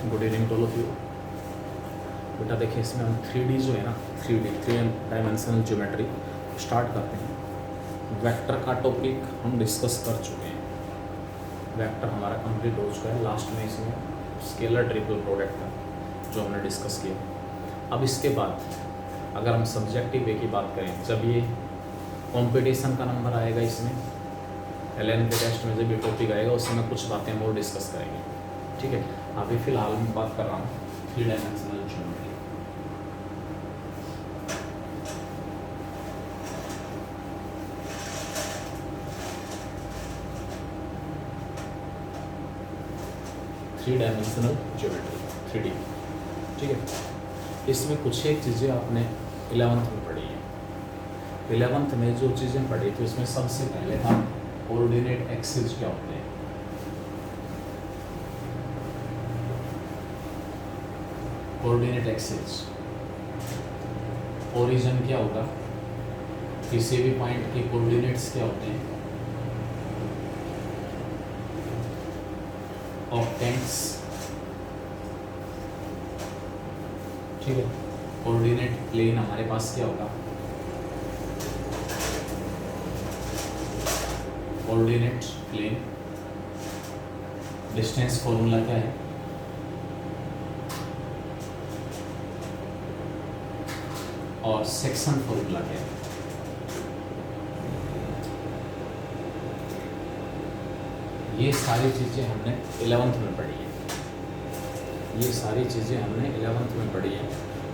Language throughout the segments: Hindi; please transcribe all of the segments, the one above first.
Good evening to all of you. बेटा देखिए, इसमें हम 3D जो है ना, 3D three dimensional geometry start करते हैं। वेक्टर का टॉपिक हम डिस्कस कर चुके हैं। वेक्टर हमारा कंप्लीट हो चुका है। लास्ट में इसमें स्केलर ट्रिपल प्रोडक्ट था जो हमने डिस्कस किया। अब इसके बाद अगर हम सब्जेक्टिव वे की बात करें, जब ये कंपटीशन का नंबर आएगा इसमें LN के टेस्ट में, जब ये टॉपिक आएगा उसमें कुछ बातें हम और डिस्कस करेंगे। ठीक है, अभी फ़िलहाल मैं बात कर रहा हूँ 3 dimensional geometry. Three dimensional geometry 3D। ठीक है, इसमें कुछ एक चीज़ें आपने 11th में पढ़ी हैं। 11th में जो चीज़ें पढ़ी थी उसमें सबसे पहले था कोऑर्डिनेट एक्सिस क्या होते हैं। कोऑर्डिनेट एक्सिस, ओरिजिन क्या होगा, किसी भी पॉइंट के कोऑर्डिनेट्स क्या होते हैं, ऑक्टेंट्स। ठीक है, कोऑर्डिनेट प्लेन हमारे पास क्या होगा, कोऑर्डिनेट प्लेन। डिस्टेंस फॉर्मूला क्या है, और सेक्शन फॉर्मूला क्या है। ये सारी चीज़ें हमने 11th में पढ़ी है। ये सारी चीज़ें हमने 11th में पढ़ी है।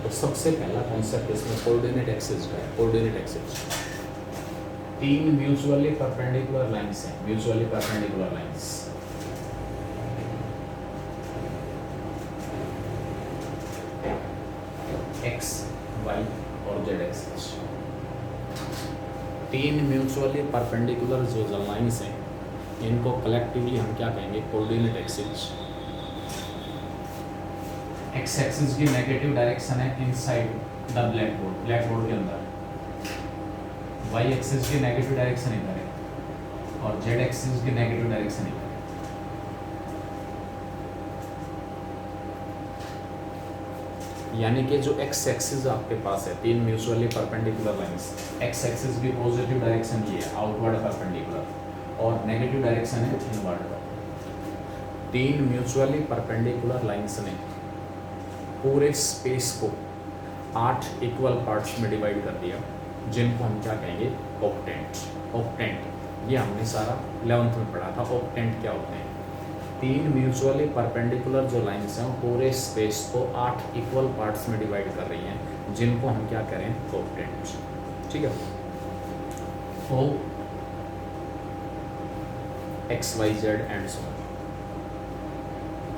तो सबसे पहला कॉन्सेप्ट इसमें कोऑर्डिनेट एक्सिस का है। Coordinate axis, 3 mutually perpendicular lines हैं। Mutually perpendicular lines, X, Y और जेड एक्सिस। 3 म्यूचुअली परपेंडिकुलर जो लाइंस हैं, इनको कलेक्टिवली हम क्या कहेंगे, कोऑर्डिनेट एक्सिस। एक्स एक्सिस की नेगेटिव डायरेक्शन है inside the blackboard, blackboard के अंदर। वाई एक्सिस की नेगेटिव डायरेक्शन इधर है और जेड एक्सिस की नेगेटिव डायरेक्शन इधर है। यानी कि जो एक्स एक्सिस आपके पास है, 3 mutually perpendicular lines, x axis की पॉजिटिव डायरेक्शन ये है, आउटवर्ड परपेंडिकुलर, और नेगेटिव डायरेक्शन है इनवर्ड। 3 म्यूचुअली परपेंडिकुलर लाइंस ने पूरे स्पेस को 8 इक्वल पार्ट्स में डिवाइड कर दिया, जिनको हम क्या कहेंगे, ऑक्टेंट। ऑक्टेंट ये हमने सारा 11th में पढ़ा था। ऑक्टेंट क्या होते हैं, 3 म्यूचुअली परपेंडिकुलर जो लाइंस हैं पूरे स्पेस को 8 इक्वल पार्ट्स में डिवाइड कर रही हैं, जिनको हम क्या करें, ऑक्टेंट। ठीक है, तो x y z and so on.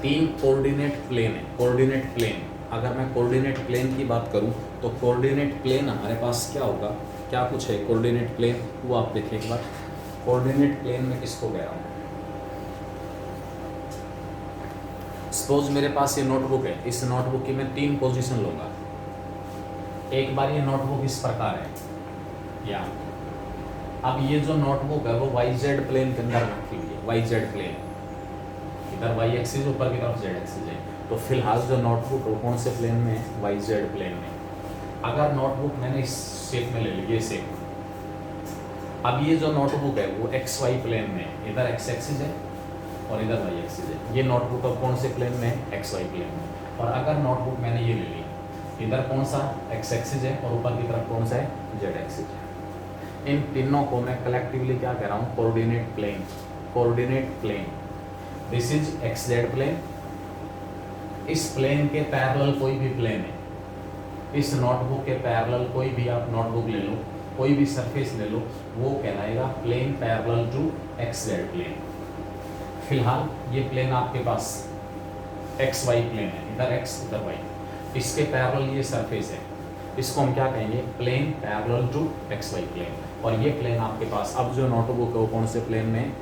3 coordinate plane है। कोऑर्डिनेट प्लेन, अगर मैं कोऑर्डिनेट प्लेन की बात करूं तो कोऑर्डिनेट प्लेन हमारे पास क्या होगा, क्या कुछ है कोऑर्डिनेट प्लेन, वो आप देखें एक बार। कोऑर्डिनेट प्लेन में किसको कह रहा हूँ, सपोज मेरे पास ये नोटबुक है। इस नोटबुक की मैं 3 पोजीशन लूँगा। एक बार ये नोटबुक इस प्रकार है या, अब ये जो नोटबुक है वो वाई जेड प्लेन के अंदर रखी हुई है। वाई जेड प्लेन, इधर वाई एक्सिस, ऊपर की तरफ जेड एक्सिस है। तो फिलहाल जो नोटबुक है कौन से प्लेन में है, वाई जेड प्लेन में। अगर नोटबुक मैंने इस शेप में ले ली, ये शेप, अब ये जो नोटबुक है वो एक्स वाई प्लेन में है। इधर एक्स एक्सिस है और इधर वाई एक्सिस है। ये नोटबुक अब कौन से प्लेन में है, एक्स वाई प्लेन में। और अगर नोटबुक मैंने ये ले ली, इधर कौन सा, एक्स एक्सिस है, और ऊपर की तरफ कौन सा है, जेड एक्सिस है। इन तीनों को मैं कलेक्टिवली क्या कह रहा हूँ, coordinate plane. Coordinate plane, this is x z plane. इस प्लेन के पैरेलल कोई भी प्लेन है, इस नोटबुक के पैरेलल कोई भी आप नोटबुक ले लो, कोई भी सरफेस ले लो, वो कहलाएगा plane parallel to x z plane. फिलहाल ये प्लेन आपके पास एक्स वाई प्लेन है, इधर एक्स इधर वाई, इसके पैरेलल ये सरफेस है, इसको हम क्या कहेंगे, plane parallel to x y plane. और ये प्लेन आपके पास, अब जो नोटबुक है वो कौन से प्लेन में,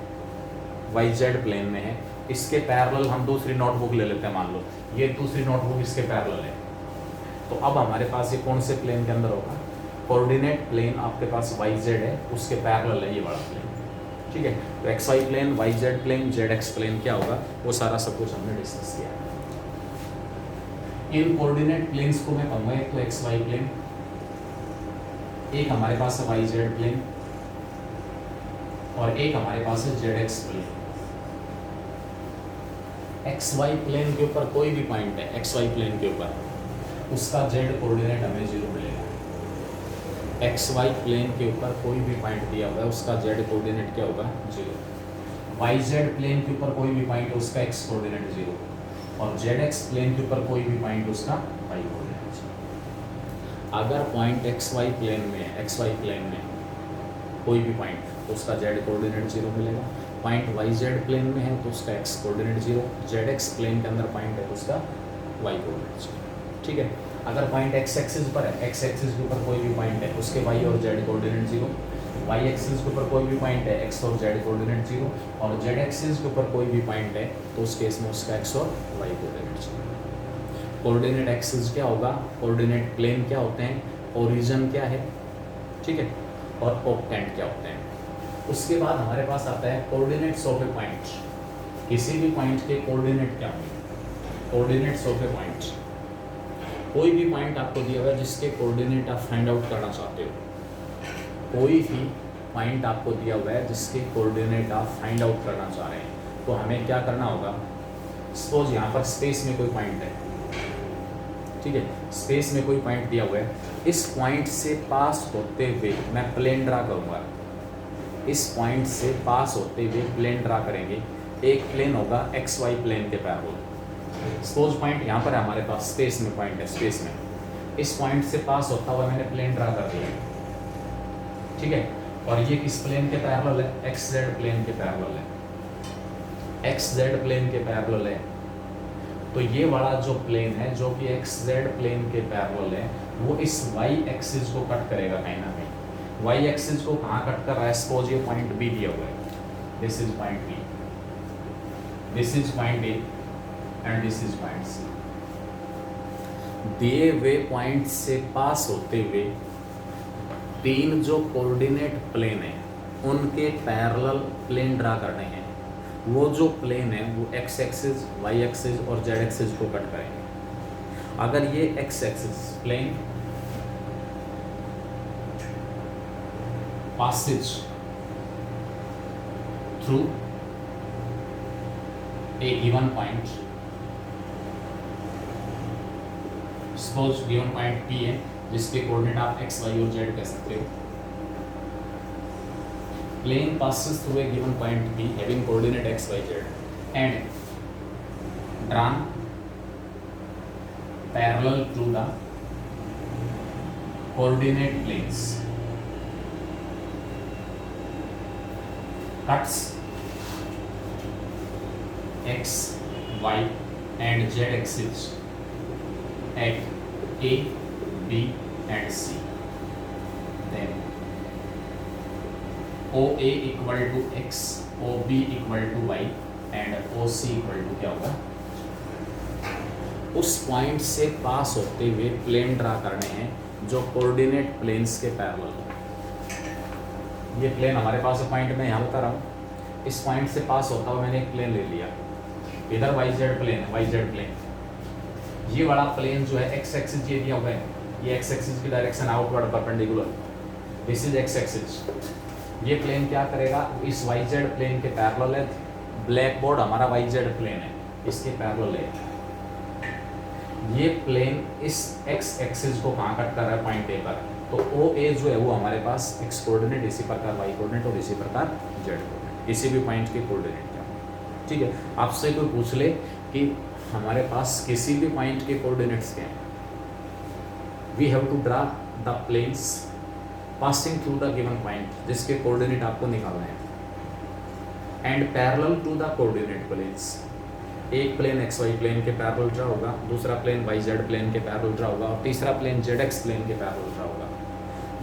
वाई जेड प्लेन में है। इसके पैरेलल हम दूसरी नोटबुक ले लेते हैं, मान लो ये दूसरी नोटबुक इसके पैरेलल है। तो अब हमारे पास ये कौन से प्लेन के अंदर होगा, कोऑर्डिनेट प्लेन आपके पास वाई जेड है, उसके पैरेलल है ये बड़ा प्लेन। ठीक है, तो x y plane, y z plane, z x plane क्या होगा, वो सारा सब कुछ हमने डिस्कस किया है। इन कोऑर्डिनेट प्लेन्स को मैं कहूँगा एक तो एक्स वाई प्लेन, एक हमारे पास है वाई जेड प्लेन और एक हमारे पास है z x plane. X y plane के ऊपर कोई भी पॉइंट है, एक्स वाई प्लेन के ऊपर, उसका जेड कोऑर्डिनेट हमें 0 मिलेगा। एक्स वाई प्लेन के ऊपर कोई भी पॉइंट दिया हुआ है, उसका जेड कोऑर्डिनेट क्या होगा? 0। वाई जेड प्लेन के ऊपर कोई भी पॉइंट है, उसका एक्स कोऑर्डिनेट 0, और जेड एक्स प्लेन के ऊपर कोई भी पॉइंट उसका वाई कोऑर्डिनेट 0। अगर पॉइंट एक्स वाई प्लेन में, एक्स वाई प्लेन में कोई भी पॉइंट, तो उसका जेड कोऑर्डिनेट 0 मिलेगा। पॉइंट वाई जेड प्लेन में है तो उसका x coordinate 0, z x plane के अंदर पॉइंट है तो उसका वाई कोऑर्डिनेट 0। ठीक है। अगर पॉइंट एक्स एक्सिस पर है, एक्स एक्सिस के ऊपर कोई भी पॉइंट है, उसके वाई और जेड कोऑर्डिनेट 0, वाई एक्सिस के ऊपर कोई भी पॉइंट है, एक्स और जेड कोऑर्डिनेट 0, और जेड एक्सिस के ऊपर कोई भी पॉइंट है तो उस केस में उसका एक्स और वाई कोऑर्डिनेट 0। कोऑर्डिनेट एक्सिस क्या होगा, कोऑर्डिनेट प्लेन क्या होते हैं, ओरिजिन क्या है, ठीक है, और ऑक्टेंट क्या होते हैं। उसके बाद हमारे पास आता है कोऑर्डिनेट्स ऑफ ए पॉइंट। किसी भी पॉइंट के कोऑर्डिनेट क्या होंगे? कोऑर्डिनेट्स ऑफ ए पॉइंट, कोई भी पॉइंट आपको दिया हुआ है जिसके कोऑर्डिनेट आप फाइंड आउट करना चाहते हो, कोई भी पॉइंट आपको दिया हुआ है जिसके कोऑर्डिनेट आप फाइंड आउट करना चाह रहे हैं, तो हमें क्या करना होगा? सपोज यहाँ पर स्पेस में कोई पॉइंट है, ठीक है, स्पेस में कोई पॉइंट दिया हुआ है, इस पॉइंट से पास होते हुए मैं प्लेन ड्रा करूँगा, इस पॉइंट से पास होते हुए प्लेन ड्रा करेंगे। एक प्लेन होगा एक्स वाई प्लेन के पैरेलल। सपोज पॉइंट यहाँ पर है हमारे पास, स्पेस में पॉइंट है, स्पेस में इस पॉइंट से पास होता हुआ मैंने प्लेन ड्रा कर दिया, ठीक है, और ये किस प्लेन के पैरेलल है? एक्स जेड प्लेन के पैरेलल है, एक्स जेड प्लेन के पैरेलल है। तो ये वाला जो प्लेन है जो कि एक्स जेड प्लेन के पैरेलल है, वो इस वाई एक्सिस को कट करेगा कहीं ना कहीं। वाई एक्सिस को कहाँ कट कर रहा है? सपोज ये पॉइंट बी दिया हुआ है, this is point B, this is point A and this is point C. दिए हुए पॉइंट से पास होते हुए तीन जो कोऑर्डिनेट प्लेन है उनके पैरेलल प्लेन ड्रा करने हैं। वो जो प्लेन है वो एक्स एक्सिस, वाई एक्सिस और जेड एक्सिस को कट करेंगे। अगर ये x axis plane passes through a given point, suppose given point P है जिसके कोऑर्डिनेट आप x, y और z कह सकते हो। Plane passes through a given point P having coordinate x, y, z and drawn parallel to the coordinate planes. Cuts x, y and z axis at A, B and C. Then OA equal to x, OB equal to y and OC equal to क्या होगा? उस पॉइंट से पास होते हुए प्लेन ड्रा करने हैं जो कोऑर्डिनेट प्लेन्स के पैरेलल। ये प्लेन हमारे पास है, पॉइंट मैं यहाँ बता रहा हूँ, इस पॉइंट से पास होता हुआ मैंने एक प्लेन ले लिया, इधर y z plane, y z plane. ये वाला प्लेन जो है एक्स एक्सिस ये दिया हुआ है, ये एक्स एक्सिस की direction outward perpendicular, this is x axis. ये प्लेन क्या करेगा? इस वाई जेड प्लेन के पैरेलल है, ब्लैक बोर्ड हमारा वाई जेड प्लेन है, इसके पैरेलल है। ये प्लेन इस एक्स एक्सिस को कहाँ कट कर रहा है? पॉइंट ए पर। तो ओ ए जो है वो हमारे पास एक्स कोऑर्डिनेट, इसी प्रकार वाई कोऑर्डिनेट और इसी प्रकार जेड कोऑर्डिनेट, किसी भी पॉइंट के कोऑर्डिनेट क्या, ठीक है। आपसे कोई पूछ ले कि हमारे पास किसी भी पॉइंट के कोऑर्डिनेट्स क्या हैं, we have to draw the planes passing through the given point जिसके कोऑर्डिनेट आपको निकालना है, and parallel to the coordinate planes. एक प्लेन एक्स वाई प्लेन के पैरेलल ड्रा होगा, दूसरा प्लेन वाई जेड प्लेन के पैरेलल ड्रा होगा और तीसरा प्लेन जेड एक्स प्लेन के पैरेलल ड्रा होगा।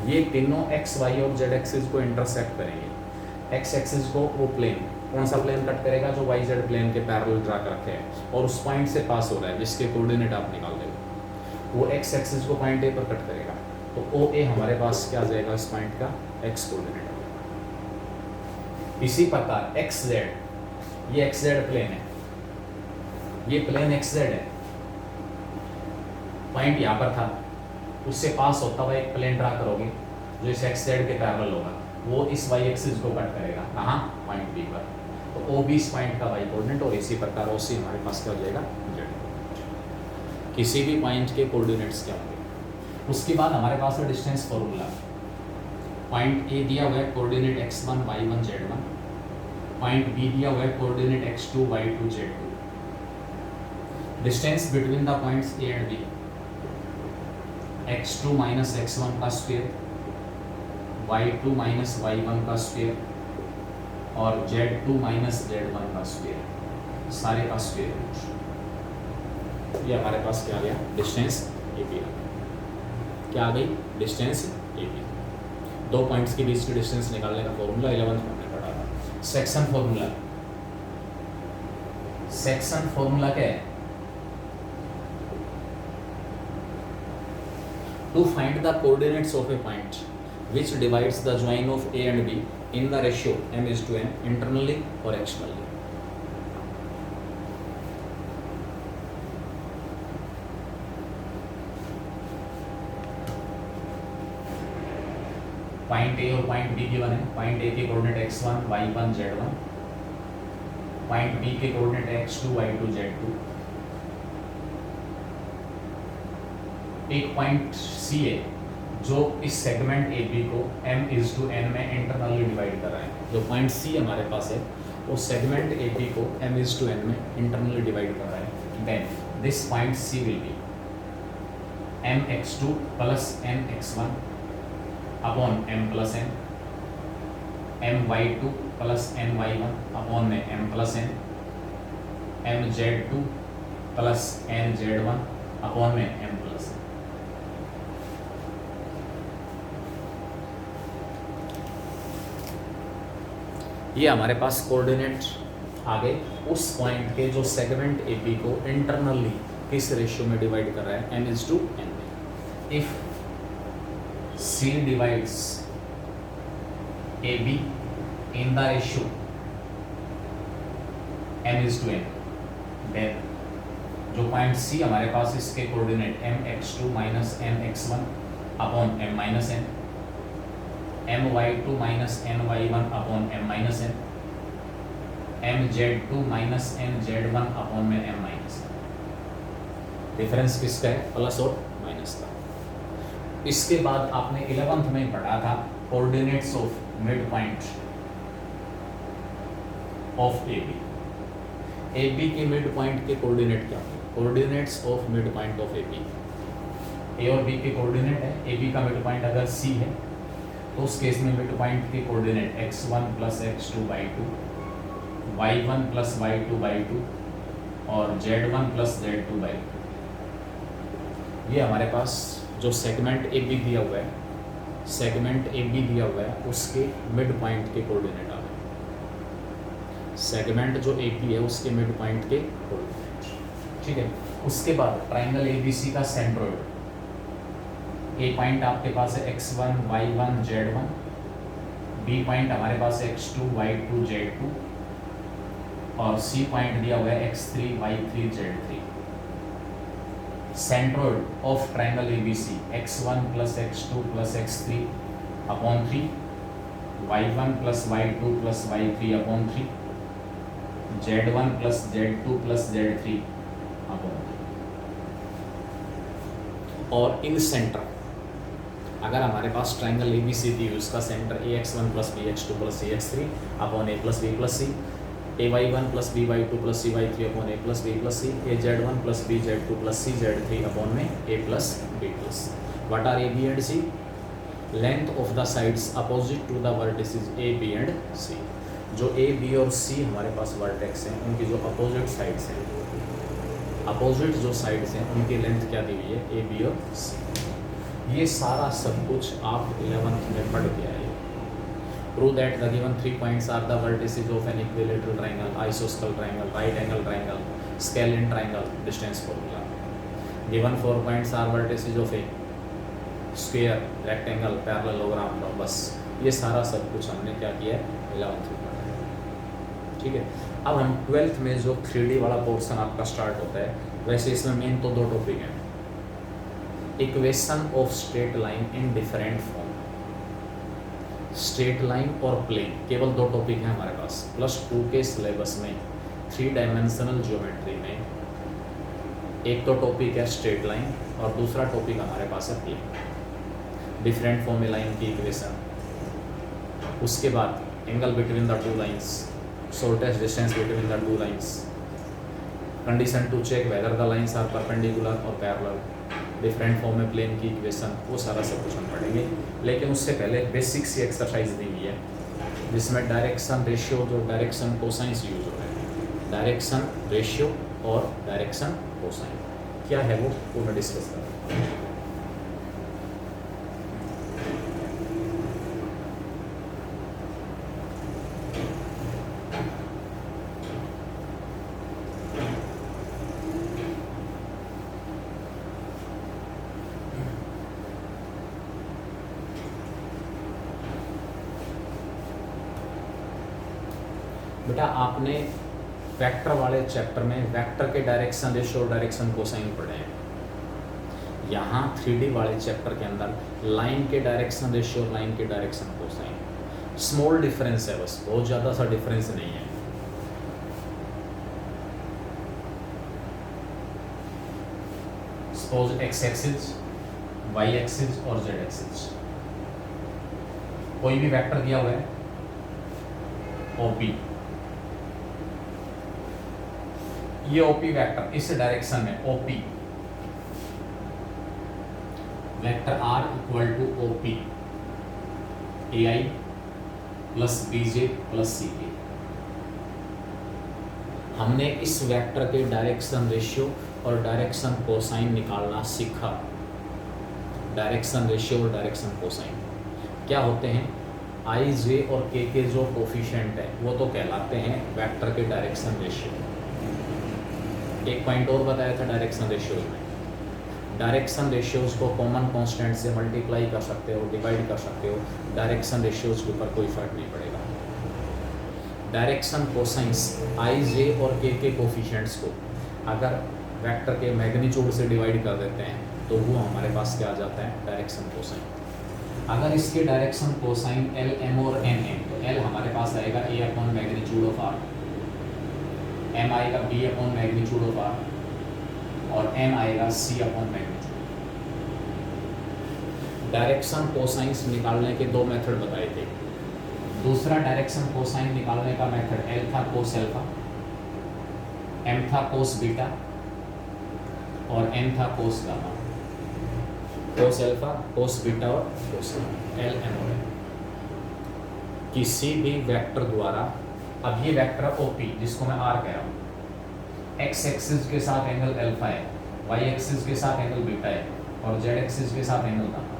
ये तीनों एक्स वाई और जेड एक्सिस को इंटरसेक्ट करेंगे। एक्स एक्सिस को वो प्लेन, कौन सा प्लेन कट करेगा? जो वाई जेड प्लेन के पैरेलल ड्रा कर रखे हैं और उस पॉइंट से पास हो रहा है जिसके कोऑर्डिनेट आप निकाल देंगे, वो एक्स एक्सिस को पॉइंट ए पर कट करेगा। तो ओ ए हमारे पास क्या आ जाएगा? इस पॉइंट का एक्स कोऑर्डिनेट। इसी प्रकार एक्स जेड, ये एक्स जेड प्लेन है, ये प्लेन एक्स जेड है, पॉइंट यहाँ पर था, उससे पास होता हुआ एक प्लेन ड्रा करोगे जो इस एक्स जेड के पैरेलल होगा, वो इस वाई एक्सिस को कट करेगा कहाँ, पॉइंट बी पर। तो ओ बी इस पॉइंट का वाई कोऑर्डिनेट और इसी प्रकार ओसी हमारे पास क्या हो जाएगा, जेड। किसी भी पॉइंट के कोऑर्डिनेट्स क्या होंगे। उसके बाद हमारे पास है डिस्टेंस फॉर्मूला। पॉइंट ए दिया हुआ है coordinate x1 y1 z1, point B दिया हुआ है coordinate x2 y2 z2। Distance between the points A and B x2 minus x1 का स्क्वायर, y2 माइनस y1 का स्क्वायर और z2 माइनस z1 का स्क्वायर, सारे का स्क्वायर। ये हमारे पास क्या आ गया, डिस्टेंस ए बी। क्या आ गई, डिस्टेंस ए बी। दो पॉइंट्स के बीच की डिस्टेंस निकालने का फॉर्मूला 11th में हमने पढ़ा था। सेक्शन फॉर्मूला, सेक्शन फॉर्मूला क्या है, to find the coordinates of a point which divides the join of A and B in the ratio m:n internally or externally। Point A और पॉइंट बी गिवन है। पॉइंट ए के coordinate x1 y1 z1, point B के कोऑर्डिनेट x2 y2 z2। एक पॉइंट सी है जो इस सेगमेंट ए बी को m:n में इंटरनली डिवाइड कर रहा है। जो पॉइंट सी हमारे पास है वो सेगमेंट ए बी को m:n में इंटरनली डिवाइड कर रहा है। Then this point C will be mx2 plus mx1 upon m plus n, my2 plus my1 upon में m plus n, mz2 plus nz1 upon में m प्लस n। ये हमारे पास कोऑर्डिनेट आ गए उस पॉइंट के जो सेगमेंट ए बी को इंटरनली किस रेशियो में डिवाइड कर रहा है, n:n में। If C divides AB in the ratio m:n, then जो पॉइंट C हमारे पास इसके coordinate mx2 minus mx1 upon m minus n, my2 minus my1 upon m minus n, mz2 minus mz1 upon में m माइनस n। डिफरेंस किसका है, प्लस और माइनस का। इसके बाद आपने 11th में पढ़ा था coordinates of mid point of A B. A B के मिड पॉइंट के कोऑर्डिनेट क्या है, coordinates of mid point of A B. A और बी के कोऑर्डिनेट है, ए बी का मिड पॉइंट अगर सी है तो उस केस में मिड पॉइंट के coordinate x1 plus x2 y2, y1 plus y2 y2 और z1 प्लस z2 y2। ये हमारे पास जो सेगमेंट ए बी दिया हुआ है, सेगमेंट ए बी दिया हुआ है उसके मिड पॉइंट के कोऑर्डिनेट आ गए। सेगमेंट जो ए बी है उसके मिड पॉइंट के कोऑर्डिनेट, ठीक है। उसके बाद ट्राइंगल ए बी सी का सेंट्रोइड। ए पॉइंट आपके पास है x1 y1 z1, B point हमारे पास है x2 y2 z2 और सी पॉइंट दिया हुआ है x3 y3 z3। Centroid of triangle ABC x1 plus x2 plus x3 upon 3, y1 plus y2 plus y3 upon 3, z1 plus z2 plus z3 upon 3। और इन सेंटर अगर हमारे पास ट्राइंगल ABC थी उसका centre ax1 plus bx2 plus cx3 upon a plus b plus c, ay1 plus by2 plus cy3 upon a plus b plus c, az1 plus bz2 plus cz3 upon में a plus b plus. What are a b and c? Length of the sides opposite to the vertices a b and c। जो a b और c हमारे पास वर्टेक्स हैं उनकी जो अपोजिट साइड्स हैं, अपोजिट जो साइड्स हैं उनकी लेंथ क्या दी हुई है, a b और c। ये सारा सब कुछ आप 11th में पढ़ के आए। Prove that the given 3 points are the vertices of an equilateral triangle, आइसोस्केल triangle, right angle triangle, scalene triangle, distance formula. Given 4 points are vertices of a square, rectangle, parallelogram. बस ये सारा सब कुछ हमने क्या किया है, 11th में पढ़ा है, ठीक है। अब हम 12th में जो 3D वाला पोर्शन आपका स्टार्ट होता है, वैसे इसमें मेन तो 2 टॉपिक हैं। Equation of straight line in different form. Straight line और प्लेन केवल दो टॉपिक हैं हमारे पास +2 के सिलेबस में 3 डायमेंशनल ज्योमेट्री में। एक तो टॉपिक है स्ट्रेट लाइन और दूसरा टॉपिक हमारे पास है प्लेन। डिफरेंट फॉर्म में लाइन की इक्वेशन, उसके बाद angle between the two lines, shortest distance between the two lines, condition to check whether the lines are perpendicular और पैरेलल, डिफरेंट फॉर्म में प्लेन की इक्वेशन, वो सारा सब कुछ हम पढ़ेंगे। लेकिन उससे पहले बेसिक सी एक्सरसाइज दी हुई है जिसमें डायरेक्शन रेशियो और डायरेक्शन कोसाइंस यूज हो रहे हैं। डायरेक्शन रेशियो और डायरेक्शन कोसाइन क्या है वो मैं डिस्कस कर रहा हूँ। बेटा आपने वेक्टर वाले चैप्टर में वेक्टर के डायरेक्शन रेशियो और डायरेक्शन कोसाइन पढ़े हैं। यहाँ 3D वाले चैप्टर के अंदर लाइन के डायरेक्शन रेशियो और लाइन के डायरेक्शन कोसाइन स्मॉल डिफरेंस है, बस बहुत ज़्यादा सा डिफरेंस नहीं है। Suppose x axis, y axis और जेड एक्सिस, कोई भी वेक्टर दिया हुआ है OP, ये OP वेक्टर इस डायरेक्शन में OP vector R equal to OP AI plus BJ plus CK। हमने इस वेक्टर के डायरेक्शन रेशियो और डायरेक्शन कोसाइन निकालना सीखा। डायरेक्शन रेशियो और डायरेक्शन कोसाइन क्या होते हैं? I, J और K के जो कोफिशिएंट है वो तो कहलाते हैं वेक्टर के डायरेक्शन रेशियो। एक पॉइंट और बताया था डायरेक्शन रेशियोज में, डायरेक्शन रेशियोज को कॉमन कांस्टेंट से मल्टीप्लाई कर सकते हो, डिवाइड कर सकते हो, डायरेक्शन रेशियोज के ऊपर कोई फर्क नहीं पड़ेगा। डायरेक्शन कोसाइंस I, J और K के कोफिशिएंट्स को अगर वेक्टर के मैग्नीट्यूड से डिवाइड कर देते हैं तो वो हमारे पास क्या आ जाता है? Direction cosine. अगर इसके डायरेक्शन कोसाइन L, M और N है तो L हमारे पास आएगा A upon magnitude of R, M आएगा B upon magnitude of R और N आएगा C upon magnitude. Direction cosines निकालने के दो मेथड बताए थे। दूसरा डायरेक्शन कोसाइन निकालने का मेथड L था कोस अल्फा, M था कोस बीटा और N था कोस गामा। कोस अल्फा, कोस बीटा और कोस गामा, L, M और N। किसी भी वेक्टर द्वारा, अब ये वेक्टर OP जिसको मैं R कह रहा हूँ, X एक्सिस के साथ एंगल अल्फा है, Y एक्सिस के साथ एंगल बीटा है और Z एक्सिस के साथ एंगल गामा है।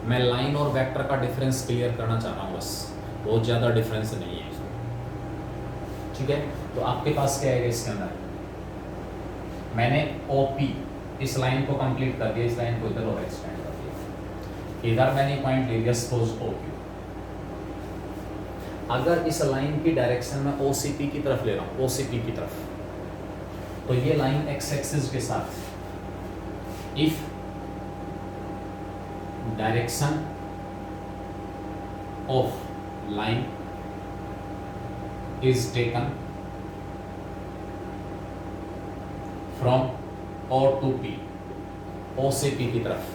मैं लाइन और वेक्टर का डिफरेंस क्लियर करना चाह रहा हूँ, बस बहुत ज़्यादा डिफरेंस नहीं है इसमें। ठीक है, तो आपके पास क्या है इसके अंदर? मैंने OP इस लाइन को कंप्लीट कर दिया, इस लाइन को इधर और एक्सटेंड कर दिया, इधर मैंने पॉइंट ले लिया सपोज OQ। अगर इस लाइन की डायरेक्शन में OCP की तरफ ले रहा हूँ, OCP की तरफ, तो ये लाइन X एक्सिस के साथ if direction of line is taken from O to P, O से P की तरफ,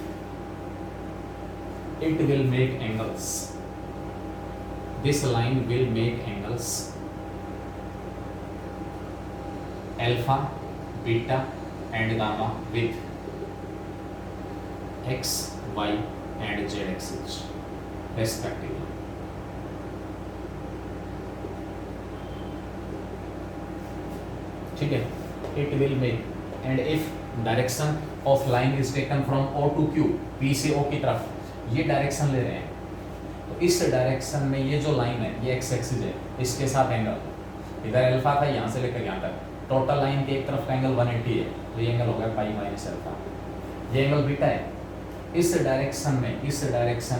it will make angles. This line will make angles alpha, beta and gamma with X, Y and Z axis respectively. ठीक है, it will make, and if direction of line is taken from O to Q, P से O की तरफ, ये डायरेक्शन ले रहे हैं, तो इस डायरेक्शन में ये जो लाइन है ये X एक्सिस है, इसके साथ एंगल इधर अल्फा था, यहाँ से लेकर यहाँ तक टोटल लाइन के एक तरफ का एंगल 180 है, तो ये एंगल हो गया पाई माइनस अल्फा। ये एंगल बीटा है, इस डायरेक्शन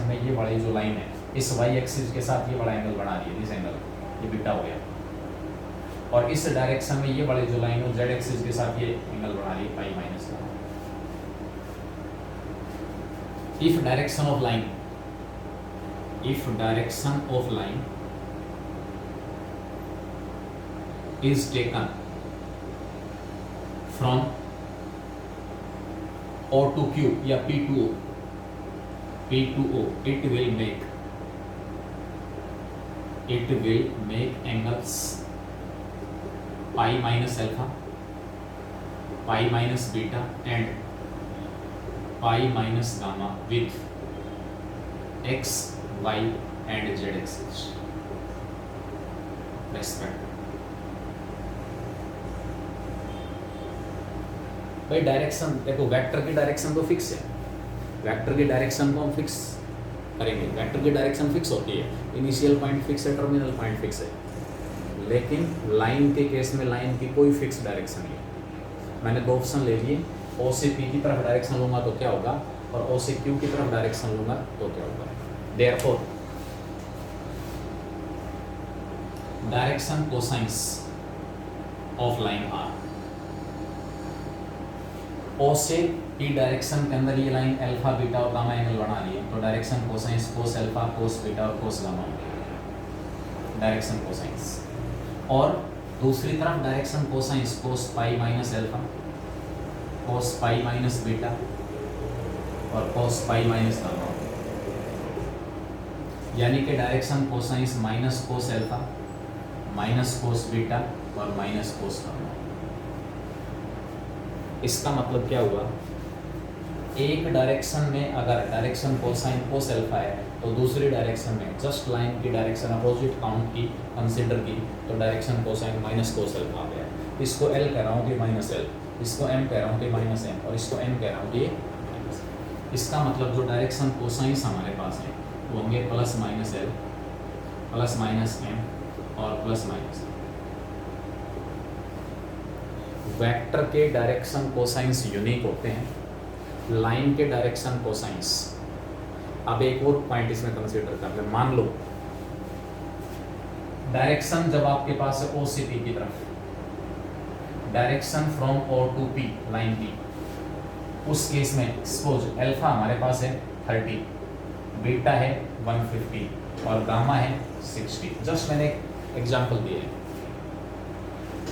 में ये बड़ी जो लाइन है इस Y एक्सिस के साथ ये बड़ा एंगल बना रही है, इस एंगल ये बीटा हो गया, और इस डायरेक्शन में ये बड़ी जो लाइन है Z एक्सिस के साथ ये एंगल बना रही है पाई minus alpha. if direction of line is taken from O to Q या P to O, it will make angles pi minus alpha, pi minus beta and pi minus gamma with x, y and z axis respect. भाई डायरेक्शन देखो, वेक्टर की डायरेक्शन तो फिक्स है, वेक्टर की डायरेक्शन को हम फिक्स करेंगे, वेक्टर की डायरेक्शन फिक्स होती है, इनिशियल पॉइंट फिक्स है, टर्मिनल पॉइंट फिक्स है, लेकिन लाइन के केस में लाइन की कोई फिक्स डायरेक्शन नहीं है। मैंने दो ऑप्शन ले लिए, ओ से पी की तरफ डायरेक्शन लूंगा तो क्या होगा, और ओ से क्यू की तरफ डायरेक्शन लूंगा तो क्या होगा। Therefore direction cosines of line R, O से पी डायरेक्शन के अंदर ये लाइन अल्फा बीटा और गामा एंगल बना रही है, तो direction cosines cos alpha cos beta और कोस गामा, डायरेक्शन कोसाइंस। और दूसरी तरफ direction cosines cos pi minus alpha, cos pi minus beta और कोस पाई माइनस गामा, यानी कि direction cosines minus cos alpha minus cos beta और माइनस कोस गामा। इसका मतलब क्या हुआ, एक डायरेक्शन में अगर डायरेक्शन कोसाइन कोस अल्फा है तो दूसरी डायरेक्शन में जस्ट लाइन की डायरेक्शन अपोजिट काउंट की कंसीडर की तो direction cosine minus cos alpha आ गया। इसको एल कह रहा हूँ कि माइनस एल, इसको एम कह रहा हूँ कि माइनस एम और इसको एन कह रहा हूँ कि माइनस। इसका मतलब जो डायरेक्शन कोसाइंस हमारे पास है वो होंगे plus minus L plus minus M और प्लस माइनस। वेक्टर के डायरेक्शन कोसाइंस यूनिक होते हैं, लाइन के डायरेक्शन कोसाइंस। अब एक और पॉइंट इसमें कंसीडर कर ले, मान लो डायरेक्शन जब आपके पास है ओ से पी की तरफ, direction from O to P line P, उस केस में सपोज अल्फा हमारे पास है 30, बीटा है 150 और गामा है 60। जस्ट मैंने एक एग्जांपल दिया है।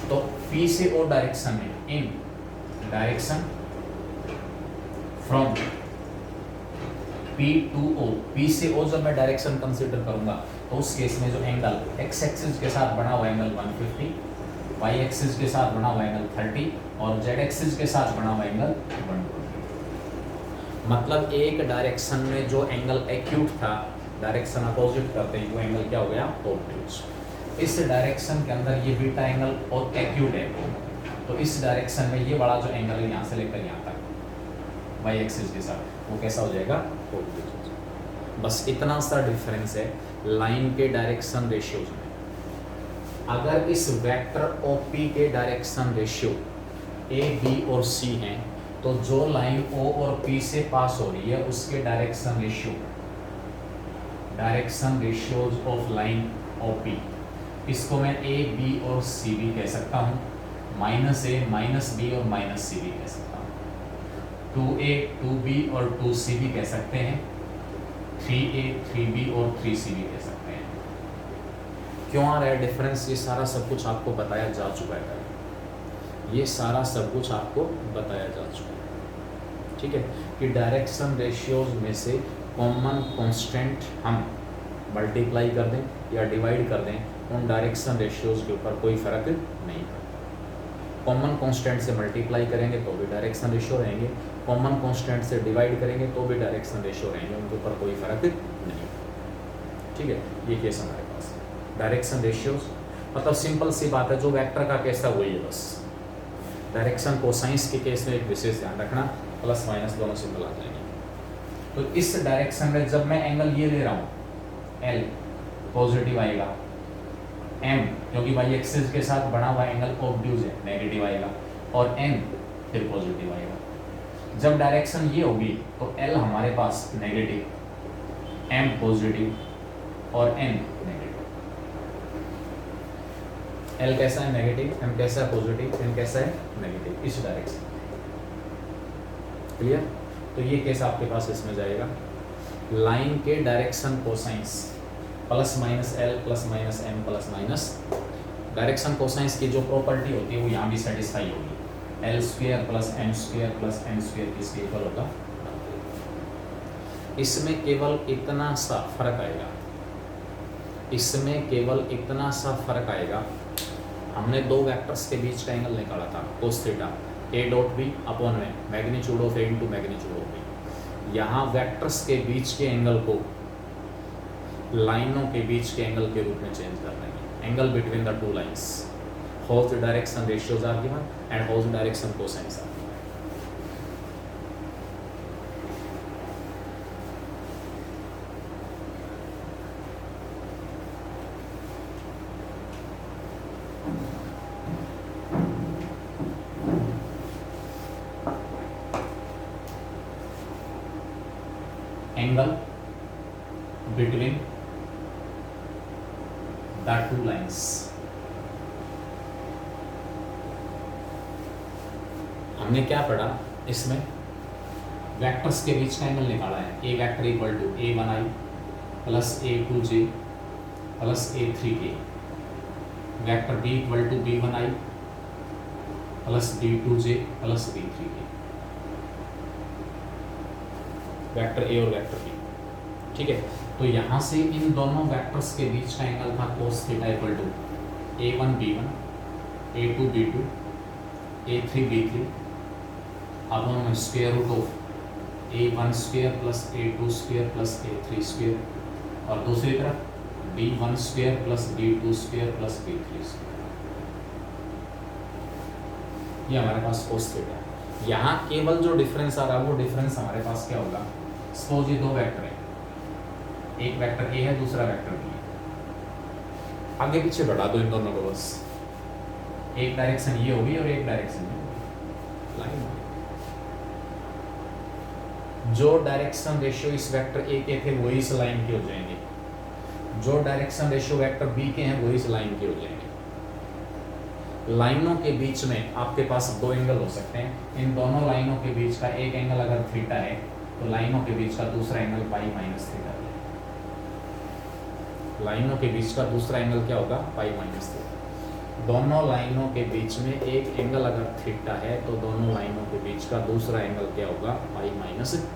तो P से O डायरेक्शन में in direction from P to O, P से O जब मैं डायरेक्शन कंसीडर करूंगा तो उस केस में जो एंगल x एक्सिस के साथ बना हुआ एंगल 150, y एक्सिस के साथ बना हुआ एंगल 30 और z एक्सिस के साथ बना हुआ एंगल 120। मतलब एक डायरेक्शन में जो एंगल एक्यूट था डायरेक्शन अपोजिट करते ही वो एंगल क्या हो गया, ऑब्ट्यूज। इस डायरेक्शन के अंदर ये बीटा एंगल और एक्यूट है, तो इस डायरेक्शन में ये बड़ा जो एंगल है यहाँ से लेकर यहाँ तक वाई एक्सिस के साथ वो कैसा हो जाएगा, ऑब्ट्यूज। बस इतना सा डिफरेंस है लाइन के डायरेक्शन रेशियोज में। अगर इस वेक्टर OP के डायरेक्शन रेशियो A, B और C हैं तो जो लाइन O और P से पास हो रही है उसके direction ratios of line OP, इसको मैं A, B और C भी कह सकता हूँ, माइनस A, माइनस B और माइनस C भी कह सकता हूँ, 2A, 2B और 2C भी कह सकते हैं, 3A, 3B और 3C भी कह सकते हैं। क्यों आ रहा है डिफरेंस, ये सारा सब कुछ आपको बताया जा चुका है, ये सारा सब कुछ आपको बताया जा चुका है, ठीक है। कि डायरेक्शन रेशियोज में से कॉमन कांस्टेंट हम मल्टीप्लाई कर दें या डिवाइड कर दें, उन डायरेक्शन रेशियोज के ऊपर कोई फर्क नहीं पड़ता। कॉमन कांस्टेंट से मल्टीप्लाई करेंगे तो भी डायरेक्शन रेशियो रहेंगे, कॉमन कांस्टेंट से डिवाइड करेंगे तो भी डायरेक्शन रेशियो रहेंगे, उनके ऊपर कोई फर्क नहीं, ठीक है। ये केस हमारे पास डायरेक्शन रेशियोज, मतलब सिंपल सी बात है, जो वेक्टर का केस था वही है बस। डायरेक्शन कोसाइंस के केस में एक विशेष ध्यान रखना, प्लस माइनस दोनों सिंबल आ जाएंगे। तो इस डायरेक्शन में जब मैं एंगल ये ले रहा हूँ L पॉजिटिव आएगा, M क्योंकि वाई एक्सिस के साथ बना हुआ एंगल ऑब्ट्यूज है नेगेटिव आएगा, और N फिर पॉजिटिव आएगा। जब डायरेक्शन ये होगी तो L हमारे पास नेगेटिव, M पॉजिटिव और N नेगेटिव। L कैसा है, नेगेटिव, M कैसा है, पॉजिटिव, N कैसा है, नेगेटिव, इस डायरेक्शन। क्लियर। तो ये केस आपके पास इसमें जाएगा, लाइन के direction cosines plus minus L plus minus M plus minus, direction cosines की जो प्रॉपर्टी होती है वो यहाँ भी सेटिस्फाई होगी, L square plus M square किसके इक्वल होगा। इसमें केवल इतना सा फर्क आएगा, इसमें केवल इतना सा फर्क आएगा, हमने दो वेक्टर्स के बीच का एंगल निकाला था cos theta, A dot B upon में magnitude of A into magnitude of B. यहाँ वेक्टर्स के बीच के एंगल को लाइनों के बीच के एंगल के रूप में चेंज कर देंगे, angle between the two lines, whose direction ratios are given and whose direction cosines are given. Angle between the two lines. हमने क्या पढ़ा इसमें, वेक्टर्स के बीच का एंगल निकाला है, A vector equal to a1i plus a2j plus a3k, vector b equal to b1i plus b2j plus b3k, vector a और वेक्टर b। ठीक है, तो यहाँ से इन दोनों वेक्टर्स के बीच का एंगल था cos theta equal to a1 b1 a2 b2 a3 b3 upon square root of a1 square plus a2 square plus a3 square, और दूसरी तरफ b1 square plus b2 square plus b3 square. ये हमारे पास cos थीटा है। यहाँ केवल जो डिफरेंस आ रहा है वो डिफरेंस हमारे पास क्या होगा, सपोज ये दो वेक्टर है, एक वेक्टर a है दूसरा वेक्टर b है, आगे पीछे बढ़ा दो इन दोनों को बस, एक डायरेक्शन ये होगी और एक डायरेक्शन ये होगी, लाइन होगी। जो डायरेक्शन रेशियो इस वेक्टर ए के थे वही इस लाइन के हो जाएंगे, जो डायरेक्शन रेशियो वेक्टर बी के हैं वही इस लाइन के हो जाएंगे। लाइनों के बीच में आपके पास दो एंगल हो सकते हैं, इन दोनों लाइनों के बीच का एक एंगल अगर थीटा है तो लाइनों के बीच का दूसरा एंगल पाई माइनस थीटा है, लाइनों के बीच का दूसरा एंगल क्या होगा, पाई माइनस थीटा। दोनों लाइनों के बीच में एक एंगल अगर थीटा है तो दोनों लाइनों के बीच का दूसरा एंगल क्या होगा, पाई माइनस थीटा।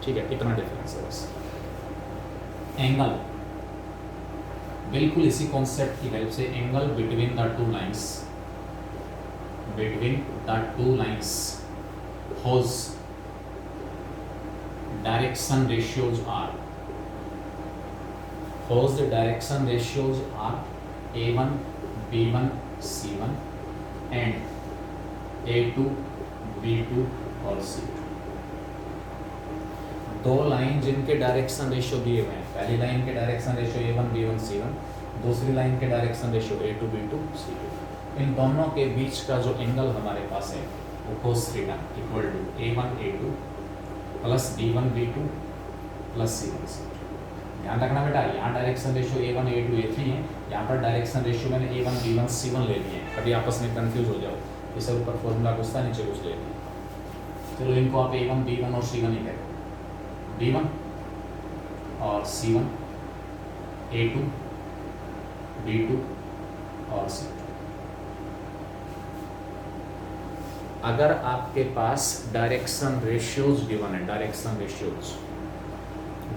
ठीक है, इतना डिफरेंस है बस। एंगल बिल्कुल इसी कॉन्सेप्ट की हेल्प से, angle between the two lines, between the two lines whose direction ratios are, whose direction ratios are a1 b1 c1 and a2 b2 और c2। दो लाइन जिनके डायरेक्शन रेशियो दिए हुए हैं, पहली लाइन के direction ratio a1 b1 c1, दूसरी लाइन के direction ratio a2 b2 c2, इन दोनों के बीच का जो एंगल हमारे पास है वो cos theta equal to a1 a2 plus b1 b2 plus c1 c2। ध्यान रखना बेटा, यहाँ direction ratio a1 a2 a3 है, यहाँ पर डायरेक्शन रेशियो मैंने a1 b1 c1 ले लिए हैं, कभी आपस में कंफ्यूज हो जाओ, इसे ऊपर फॉर्मूला कुछ था नीचे कुछ ले लिया। चलो इनको आप a1 b1 और c1 ही कहते हो, b1 और c1 a2 b2 और c2। अगर आपके पास डायरेक्शन रेशियोज गिवन है, डायरेक्शन रेशियोज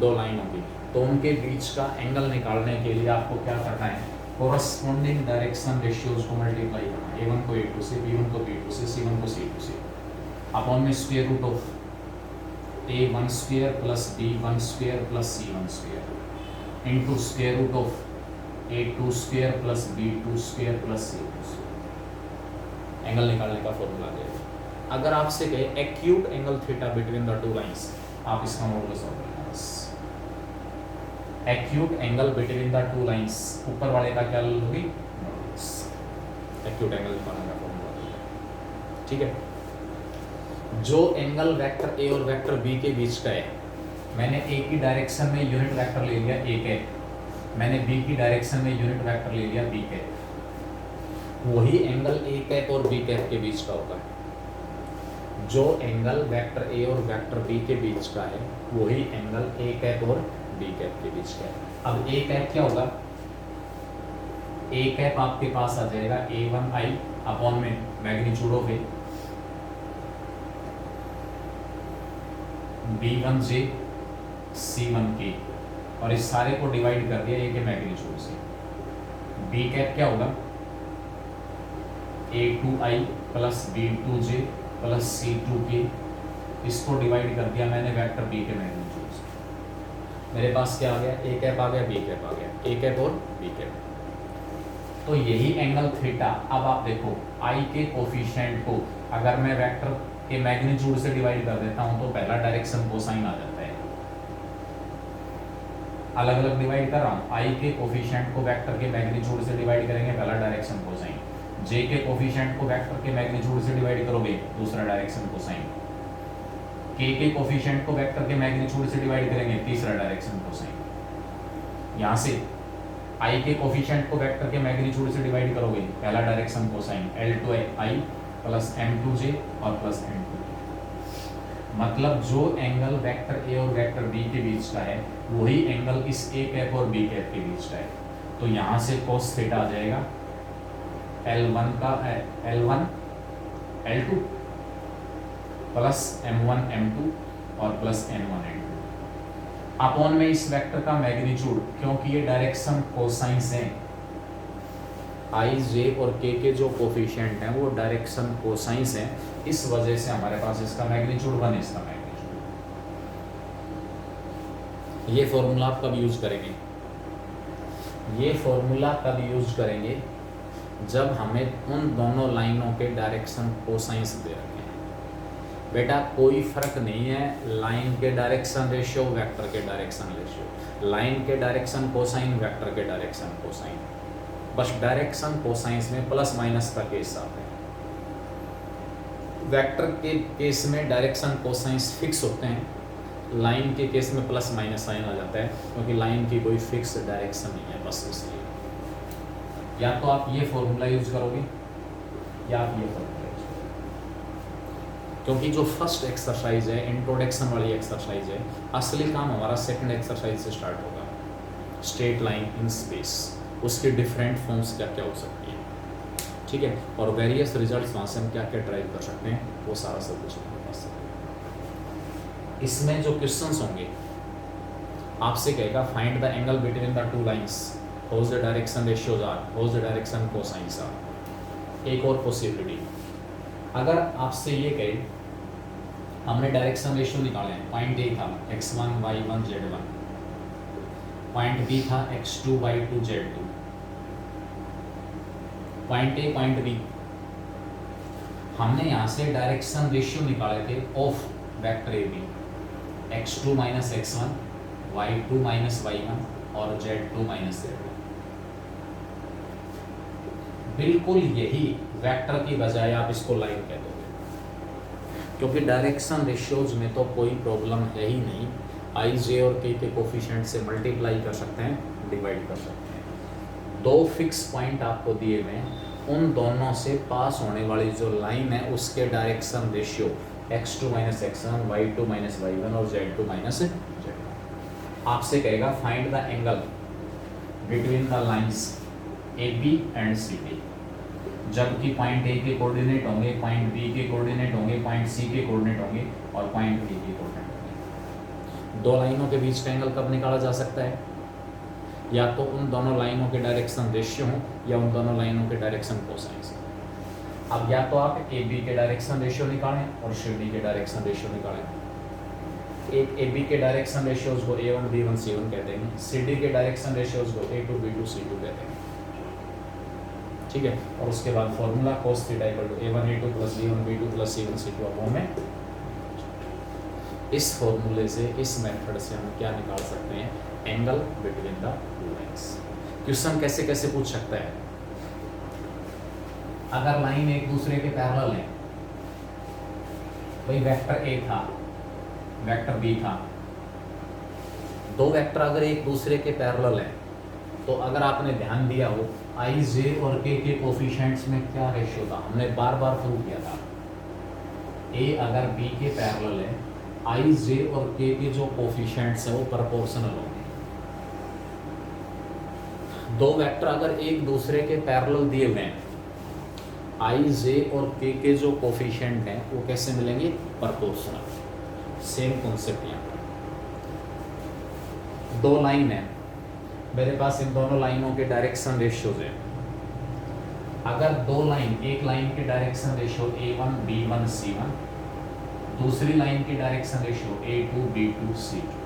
दो लाइनों की, तो उनके बीच का एंगल निकालने के लिए आपको क्या करना है, कोरस्पॉन्डिंग डायरेक्शन रेशियोज को मल्टीप्लाई करना है, a1 को a2 से, b1 को b2 से, c1 को c2 से, अपॉन में square root of a1 square plus b1 square plus c1 square into square root of a2 square plus b2 square plus c2 square. Angle निकालने का फॉर्मूला दे। अगर आपसे कहे acute angle theta between the two lines, आप इसका मॉडुलस सॉल्व करना बस। Acute angle between the two lines, ऊपर वाले का क्या लोगी, एक्यूट एंगल निकालने का फॉर्मूला। ठीक है, जो एंगल वेक्टर ए और वेक्टर बी के बीच का है, मैंने ए की डायरेक्शन में यूनिट वेक्टर ले लिया ए के, मैंने बी की डायरेक्शन में यूनिट वेक्टर ले लिया बी के, वही एंगल ए कैप और बी कैप के बीच का होगा। जो एंगल वेक्टर ए और वेक्टर बी के बीच का है वही एंगल ए कैप और बी कैप के बीच का है। अब ए कैप क्या होगा, ए कैप आपके पास आ जाएगा A1I अपॉन में magnitude of A, B1J C1K, और इस सारे को डिवाइड कर दिया ए के मैग्नीट्यूड से। बी कैप क्या होगा, A2I plus B2J plus C2K, इसको डिवाइड कर दिया मैंने वेक्टर बी के मैग्नीट्यूड से। मेरे पास क्या आ गया, ए कैप आ गया, बी कैप आ गया, ए कैप और बी कैप। तो यही एंगल थीटा। अब आप देखो आई के कोफिशिएंट को अगर मैं वेक्टर के मैग्नीट्यूड से डिवाइड कर देता हूं तो पहला डायरेक्शन कोसाइन आ जाता है। अलग अलग डिवाइड कर रहा हूं, आई के कोफिशिएंट को वेक्टर के मैग्नीट्यूड से डिवाइड करेंगे, पहला डायरेक्शन कोसाइन। जे के कोफिशिएंट को वेक्टर के मैग्नीट्यूड से डिवाइड करोगे, दूसरा डायरेक्शन कोसाइन। के कोफिशिएंट को वेक्टर के मैग्नीट्यूड से डिवाइड करेंगे, तीसरा डायरेक्शन कोसाइन। यहां से आई के कोफिशिएंट को वेक्टर के मैग्नीट्यूड से डिवाइड करोगे, पहला direction cosine L2I plus M2J और प्लस M2। मतलब जो एंगल वेक्टर ए और वेक्टर बी के बीच का है वही एंगल इस ए कैप और बी कैप के बीच का है। तो यहां से cos थीटा आ जाएगा L1 का L1 L2 plus M1 M2 और प्लस N1 N2 अपॉन में इस वेक्टर का मैग्नीट्यूड, क्योंकि ये डायरेक्शन कोसाइंस हैं, आई जे और के जो कोफिशिएंट हैं वो डायरेक्शन कोसाइंस हैं, इस वजह से हमारे पास इसका मैग्नीट्यूड 1, इसका मैग्नीट्यूड। ये फॉर्मूला आप कब यूज करेंगे, ये फॉर्मूला कब यूज करेंगे, जब हमें उन दोनों लाइनों के डायरेक्शन कोसाइंस दे रखे हैं। बेटा कोई फर्क नहीं है लाइन के डायरेक्शन रेशियो वेक्टर के डायरेक्शन रेशियो, लाइन के डायरेक्शन कोसाइन वेक्टर के डायरेक्शन कोसाइन, बस डायरेक्शन कोसाइंस में प्लस माइनस का केस आता है। वेक्टर के केस में डायरेक्शन कोसाइंस फिक्स होते हैं, लाइन के केस में प्लस माइनस साइन आ जाता है, क्योंकि लाइन की कोई फिक्स डायरेक्शन नहीं है, बस इसलिए। या तो आप ये फॉर्मूला यूज करोगे या आप ये फॉर्मूला यूज करोगे, क्योंकि जो फर्स्ट एक्सरसाइज है इंट्रोडक्शन वाली एक्सरसाइज है, असली काम हमारा सेकंड एक्सरसाइज से स्टार्ट होगा। स्ट्रेट लाइन इन स्पेस, उसके डिफरेंट फॉर्म्स क्या क्या हो सकती है, ठीक है, और वेरियस रिजल्ट्स वहाँ से हम क्या क्या ड्राइव कर सकते हैं, वो सारा सब कुछ हमारे पास है। इसमें जो क्वेश्चंस होंगे आपसे कहेगा find the angle between the two lines, how the direction ratios are, how the direction cosines are. एक और पॉसिबिलिटी, अगर आपसे ये कहे हमने डायरेक्शन रेशियो निकाले हैं, पॉइंट ए था x1 y1 z1, point B था x2 y2 z2, point A point B, हमने यहाँ से डायरेक्शन रेशियो निकाले थे of vector A B, x2 minus x1 y2 minus y1 और z2 माइनस z1। बिल्कुल यही वेक्टर की बजाय आप इसको लाइन कह दोगे, क्योंकि डायरेक्शन रेशियोज में तो कोई प्रॉब्लम है ही नहीं, आई जे और के कोफिशिएंट से मल्टीप्लाई कर सकते हैं, डिवाइड कर सकते हैं। दो फिक्स पॉइंट आपको दिए हुए हैं, उन दोनों से पास होने वाली जो लाइन है उसके direction ratio x2 minus x1 y2 minus y1 और z2 माइनस z1। आपसे कहेगा find the angle between the lines AB and CD, जबकि पॉइंट ए के कोऑर्डिनेट होंगे, पॉइंट बी के कोऑर्डिनेट होंगे, पॉइंट सी के कोऑर्डिनेट होंगे और पॉइंट डी के कोऑर्डिनेट होंगे। दो लाइनों के बीच का एंगल कब निकाला जा सकता है, या तो उन दोनों लाइनों के डायरेक्शन रेशियो हो या उन दोनों लाइनों के डायरेक्शन कोसाइंस। अब या तो आप ए बी के डायरेक्शन रेशियो निकालें और सी डी के डायरेक्शन रेशियो निकालें। एक ए बी के डायरेक्शन रेशियोज को A1 B1 C1 कहते हैं, सी डी के डायरेक्शन रेशियोज को A2 B2 C2 कहते हैं, ठीक है। और उसके बाद formula cos theta equal to A1 A2 plus B1 B2 plus C1 C2 upon में। इस फॉर्मूले से, इस मेथड से हम क्या निकाल सकते हैं, angle between the two lines. Question कैसे कैसे पूछ सकता है, अगर लाइन एक दूसरे के पैरेलल है, भाई वेक्टर ए था वेक्टर बी था, दो वेक्टर अगर एक दूसरे के पैरेलल है तो अगर आपने ध्यान दिया हो आई जे और के कोफिशिएंट्स में क्या रेशियो था, हमने बार बार प्रूव किया था ए अगर बी के पैरेलल है, आई जे और के के जो कोफिशिएंट्स है वो प्रोपोर्शनल होंगे। दो वेक्टर अगर एक दूसरे के पैरेलल दिए हुए हैं, आई जे और के जो कोफिशिएंट हैं वो कैसे मिलेंगे? प्रोपोर्शनल। सेम कॉन्सेप्ट यहाँ पर। दो लाइन है मेरे पास, इन दोनों लाइनों के डायरेक्शन रेशियोज है। अगर दो लाइन, एक लाइन के direction ratio A1 B1 C1, दूसरी लाइन की direction ratio A2 B2 C2,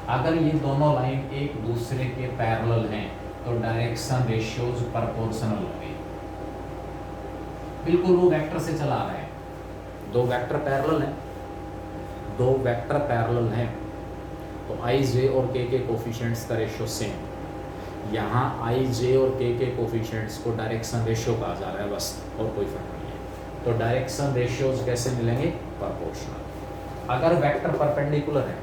अगर ये दोनों लाइन एक दूसरे के पैरेलल हैं तो डायरेक्शन रेशियोज प्रोपोर्शनल होंगे। बिल्कुल वो वेक्टर से चला रहे हैं, दो वेक्टर पैरेलल हैं, तो आई जे और के कोफिशिएंट्स का रेशियो सेम। यहाँ आई जे और के कोफिशिएंट्स को डायरेक्शन रेशियो कहा जा रहा है बस, और कोई फर्क नहीं है। तो डायरेक्शन रेशियोज कैसे मिलेंगे? प्रोपोर्शनल। अगर वेक्टर परपेंडिकुलर है,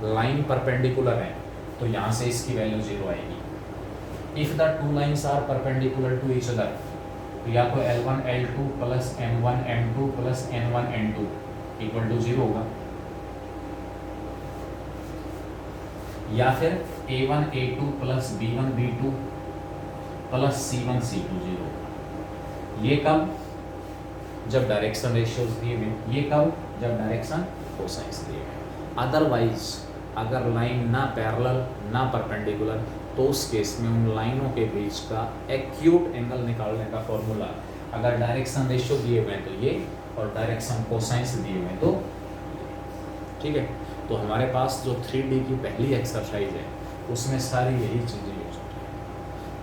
लाइन परपेंडिकुलर है, तो यहाँ से इसकी वैल्यू 0 आएगी। If the two lines are perpendicular to each other, तो या तो L1 L2 plus M1 M2 plus N1 N2 equal to 0 होगा, या फिर A1 A2 plus B1 B2 plus C1 C2 0 होगा। ये कब? जब डायरेक्शन रेशियोज दिए हुए। ये कब? जब डायरेक्शन कोसाइंस दिए हुए। अदरवाइज अगर लाइन ना पैरेलल ना परपेंडिकुलर, तो उस केस में उन लाइनों के बीच का एक्यूट एंगल निकालने का फॉर्मूला, अगर डायरेक्शन रेशियो दिए हुए हैं तो ये, और डायरेक्शन कोसाइंस दिए हुए हैं तो, ठीक है। तो हमारे पास जो 3D की पहली एक्सरसाइज है उसमें सारी यही चीज़ें यूज होती हैं।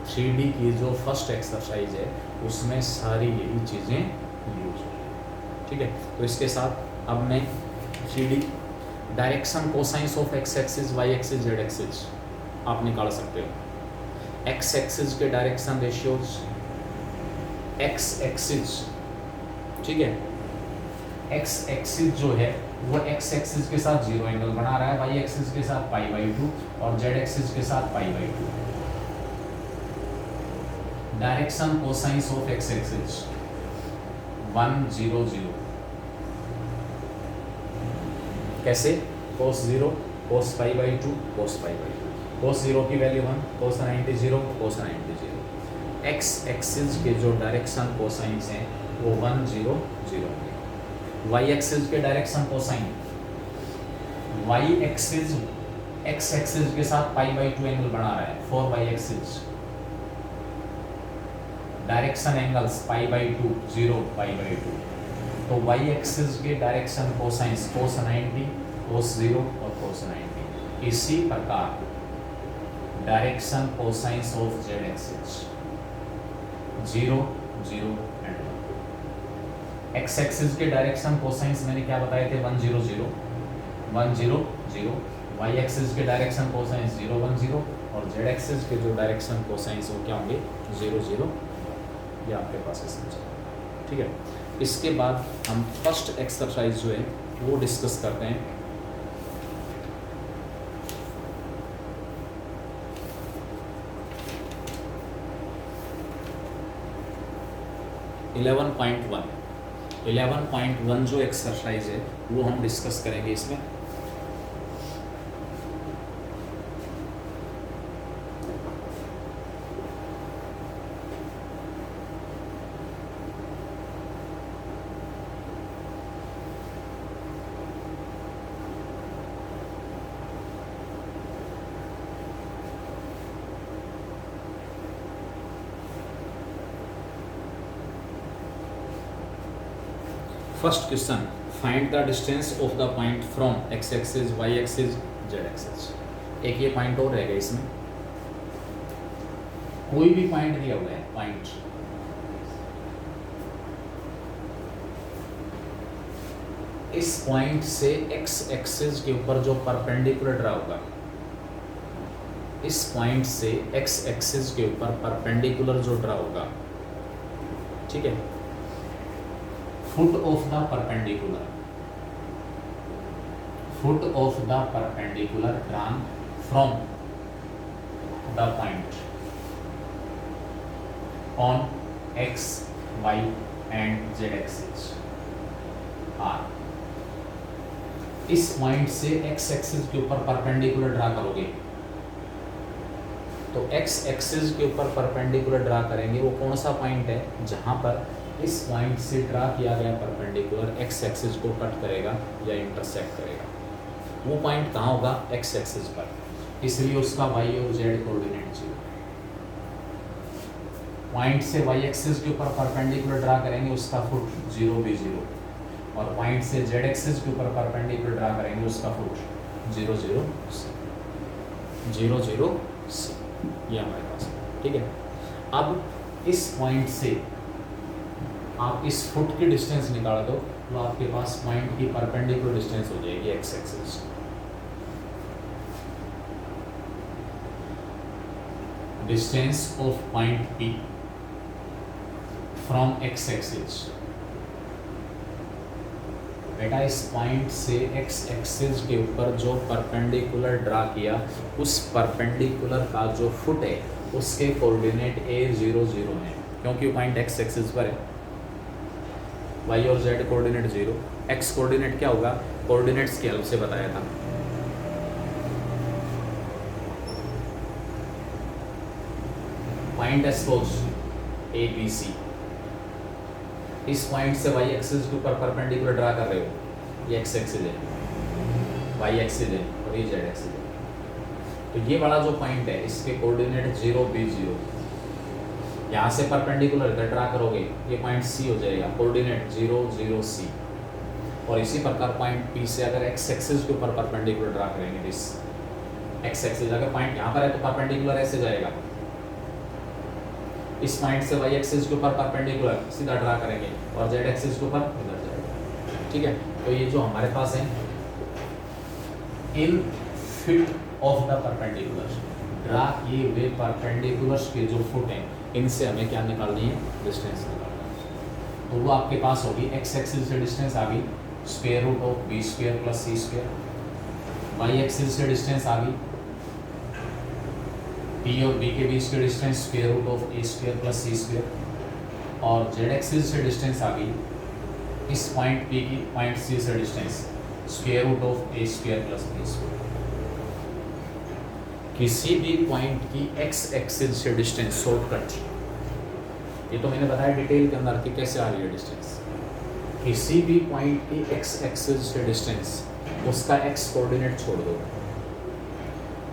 3D की जो फर्स्ट एक्सरसाइज है उसमें सारी यही चीज़ें यूज होती हैं, ठीक है। तो इसके साथ अब मैं 3D direction cosines of x axis y axis z axis आप निकाल सकते हो। एक्स एक्सिस के डायरेक्शन रेशियोज, एक्स एक्सिस, ठीक है, एक्स एक्सिस जो है वो एक्स एक्सिस के साथ 0 एंगल बना रहा है, वाई एक्सिस के साथ π/2 और जेड एक्सिस के साथ π/2। Direction cosines of x axis 1 0 0, कैसे? cos 0 cos π/2 cos π/2, cos 0 की value 1, cos 90 0 cos 90 0। X axis के जो डायरेक्शन कोसाइंस हैं वो 1 0 0 है। वाई एक्सिस के direction cosine, Y axis X axis के साथ π/2 एंगल बना रहा है, for Y axis direction angles π/2 0 π/2। तो वाई एक्सिस के डायरेक्शन कोसाइंस cos 90 cos 0 और cos 90। इसी प्रकार direction cosines of Z axis 0 0 and 1। X axis के डायरेक्शन कोसाइंस मैंने क्या बताए थे? 1 0 0 1 0 0। वाई एक्सिस के डायरेक्शन कोसाइंस 0 1 0 और जेड एक्सिस के जो डायरेक्शन कोसाइंस वो क्या होंगे? 0 0। ये आपके पास है, समझे, ठीक है। इसके बाद हम फर्स्ट एक्सरसाइज जो है वो डिस्कस करते हैं। इलेवन पॉइंट वन जो एक्सरसाइज है वो हम डिस्कस करेंगे इसमें। First question, find the distance of the point from x axis y axis z axis. एक ये पॉइंट और रहेगा इसमें, कोई भी पॉइंट दिया हुआ है, पॉइंट इस पॉइंट से एक्स एक्सिस के ऊपर जो परपेंडिकुलर ड्रा होगा, इस पॉइंट से एक्स एक्सिस के ऊपर परपेंडिकुलर जो ड्रा होगा, ठीक है, foot of the perpendicular drawn from the point on x, y and z axis are. इस पॉइंट से एक्स एक्सिस के ऊपर परपेंडिकुलर ड्रा करोगे, तो एक्स एक्सिस के ऊपर परपेंडिकुलर ड्रा करेंगे, वो कौन सा पॉइंट है जहां पर इस पॉइंट से ड्रा किया गया परपेंडिकुलर एक्स एक्सिस को कट करेगा या इंटरसेक्ट करेगा। वो पॉइंट कहाँ होगा? एक्स एक्सिस पर, इसलिए उसका वाई और जेड कोऑर्डिनेट 0। पॉइंट से वाई एक्सिस के ऊपर परपेंडिकुलर ड्रा करेंगे, उसका फुट 0 भी 0, और पॉइंट से जेड एक्सिस के ऊपर परपेंडिकुलर ड्रा करेंगे, उसका फुट 0 0 0 0 सी। ये हमारे पास है, ठीक है। अब इस पॉइंट से आप इस फुट की डिस्टेंस निकाल दो, तो आपके पास पॉइंट की परपेंडिकुलर डिस्टेंस हो जाएगी x axis. Distance of point P from x axis. बेटा इस पॉइंट से एक्स एक्सिस के ऊपर जो परपेंडिकुलर ड्रा किया, उस परपेंडिकुलर का जो फुट है उसके कोऑर्डिनेट a0 0 है, क्योंकि पॉइंट एक्स एक्सिस पर है। वाई और जेड कोऑर्डिनेट 0, एक्स कोऑर्डिनेट क्या होगा? कोऑर्डिनेट्स की हेल्प से बताया था। Point suppose A B C, इस पॉइंट से वाई एक्सिस के ऊपर परपेंडिकुलर ड्रा कर रहे हो, ये एक्स एक्सिस है, वाई एक्सिस है और ये जेड एक्सिस है। तो ये वाला जो पॉइंट है इसके कोऑर्डिनेट 0 b 0, यहाँ से परपेंडिकुलर इधर ड्रा करोगे, ये पॉइंट सी हो जाएगा, कोऑर्डिनेट 0 0 सी। और इसी प्रकार पॉइंट पी से अगर एक्स एक्सिस के ऊपर परपेंडिकुलर ड्रा करेंगे, दिस एक्स एक्सिस, अगर पॉइंट यहाँ पर है तो परपेंडिकुलर ऐसे जाएगा, इस पॉइंट से वाई एक्सिस के ऊपर परपेंडिकुलर सीधा ड्रा करेंगे और जेड एक्सिस के ऊपर इधर जाएगा, ठीक है। तो ये जो हमारे पास है in foot of the perpendicular, draw किए हुए परपेंडिकुलर्स के जो फुट हैं, इनसे हमें क्या निकालनी है? डिस्टेंस निकालना है। तो वो आपके पास होगी एक्स एक्सिस से डिस्टेंस आ गई square root of b square plus c square, y axis से डिस्टेंस आ गई पी और बी के बीच की distance square root of a square plus c square, और जेड एक्सिस से डिस्टेंस आ गई इस पॉइंट पी की पॉइंट सी से distance square root of a square plus b square. किसी भी पॉइंट की एक्स एक्सिस से डिस्टेंस शॉर्टकट, ये तो मैंने बताया डिटेल के अंदर कि कैसे आ रही है डिस्टेंस। किसी भी पॉइंट की एक्स एक्सिस से डिस्टेंस, उसका एक्स कोऑर्डिनेट छोड़ दो,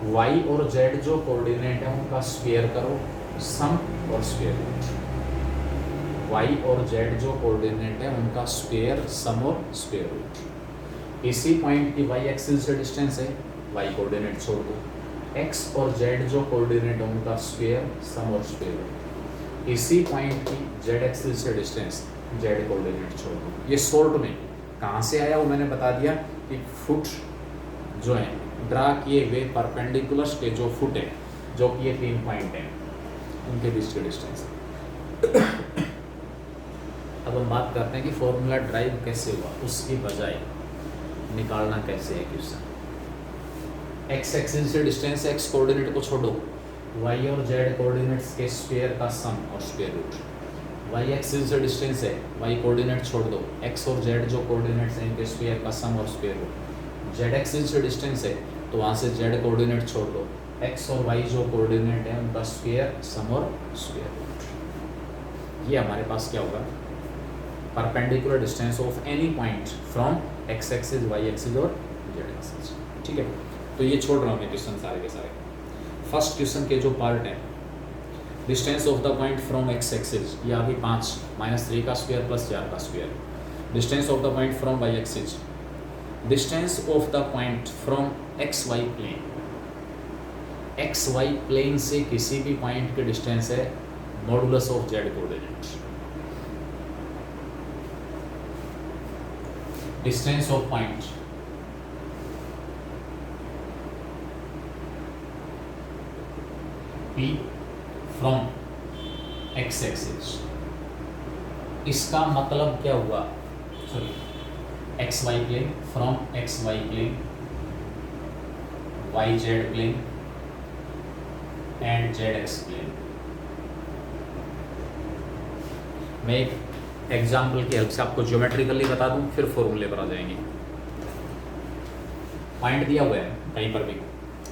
वाई और जेड जो कोऑर्डिनेट है उनका स्क्वायर करो, सम और स्क्वायर रूट। वाई और जेड जो कोऑर्डिनेट है उनका स्क्वायर, सम और स्क्वायर रूट। इसी पॉइंट की वाई एक्सिस से डिस्टेंस है, वाई कोऑर्डिनेट छोड़ दो, एक्स और जेड जो कोऑर्डिनेट है उनका स्क्वायर, सम और स्क्वायर रूट। इसी पॉइंट की जेड एक्सिस से डिस्टेंस, जेड कोऑर्डिनेट छोड़ दो। ये शॉर्ट में कहाँ से आया वो मैंने बता दिया कि फुट जो है ड्रा किए हुए परपेंडिकुलर्स के जो फुट है, जो कि ये 3 पॉइंट हैं, उनके बीच के डिस्टेंस। अब हम बात करते हैं कि फॉर्मूला ड्राइव कैसे हुआ, उसकी बजाय निकालना कैसे है क्वेश्चन। एक्स एक्सिस से डिस्टेंस, एक्स कोऑर्डिनेट को छोड़ो, वाई और जेड कोऑर्डिनेट्स के स्क्वायर का सम और स्क्वायर रूट। वाई एक्सिस से डिस्टेंस है, वाई कोऑर्डिनेट छोड़ दो, एक्स और जेड जो कोऑर्डिनेट्स हैं इनके स्क्वायर का सम और स्क्वायर रूट। जेड एक्सिस से डिस्टेंस है तो वहाँ से जेड कोऑर्डिनेट छोड़ दो, एक्स और वाई जो कोऑर्डिनेट है उनका स्क्वायर, सम और स्क्वायर रूट। ये हमारे पास क्या होगा? Perpendicular distance of any point from x axis, y axis और जेड एक्सिस, ठीक है। तो ये छोड़ रहा हूँ मैं क्वेश्चन सारे के सारे। फर्स्ट क्वेश्चन के जो पार्ट है, distance of the point from x axis, ये अभी 5 -3 का स्क्वायर प्लस 4 का square. Distance of the point from y axis, distance of the point from x y plane, x y plane से किसी भी पॉइंट की डिस्टेंस है modulus of z coordinate. Distance of point P from x axis, इसका मतलब क्या हुआ? Sorry, x y plane from x y plane, y z plane and z x plane. मैं एक एग्जाम्पल की हेल्प से आपको ज्योमेट्रिकली बता दूं, फिर फॉर्मूले पर आ जाएंगे। पॉइंट दिया हुआ है कहीं पर भी,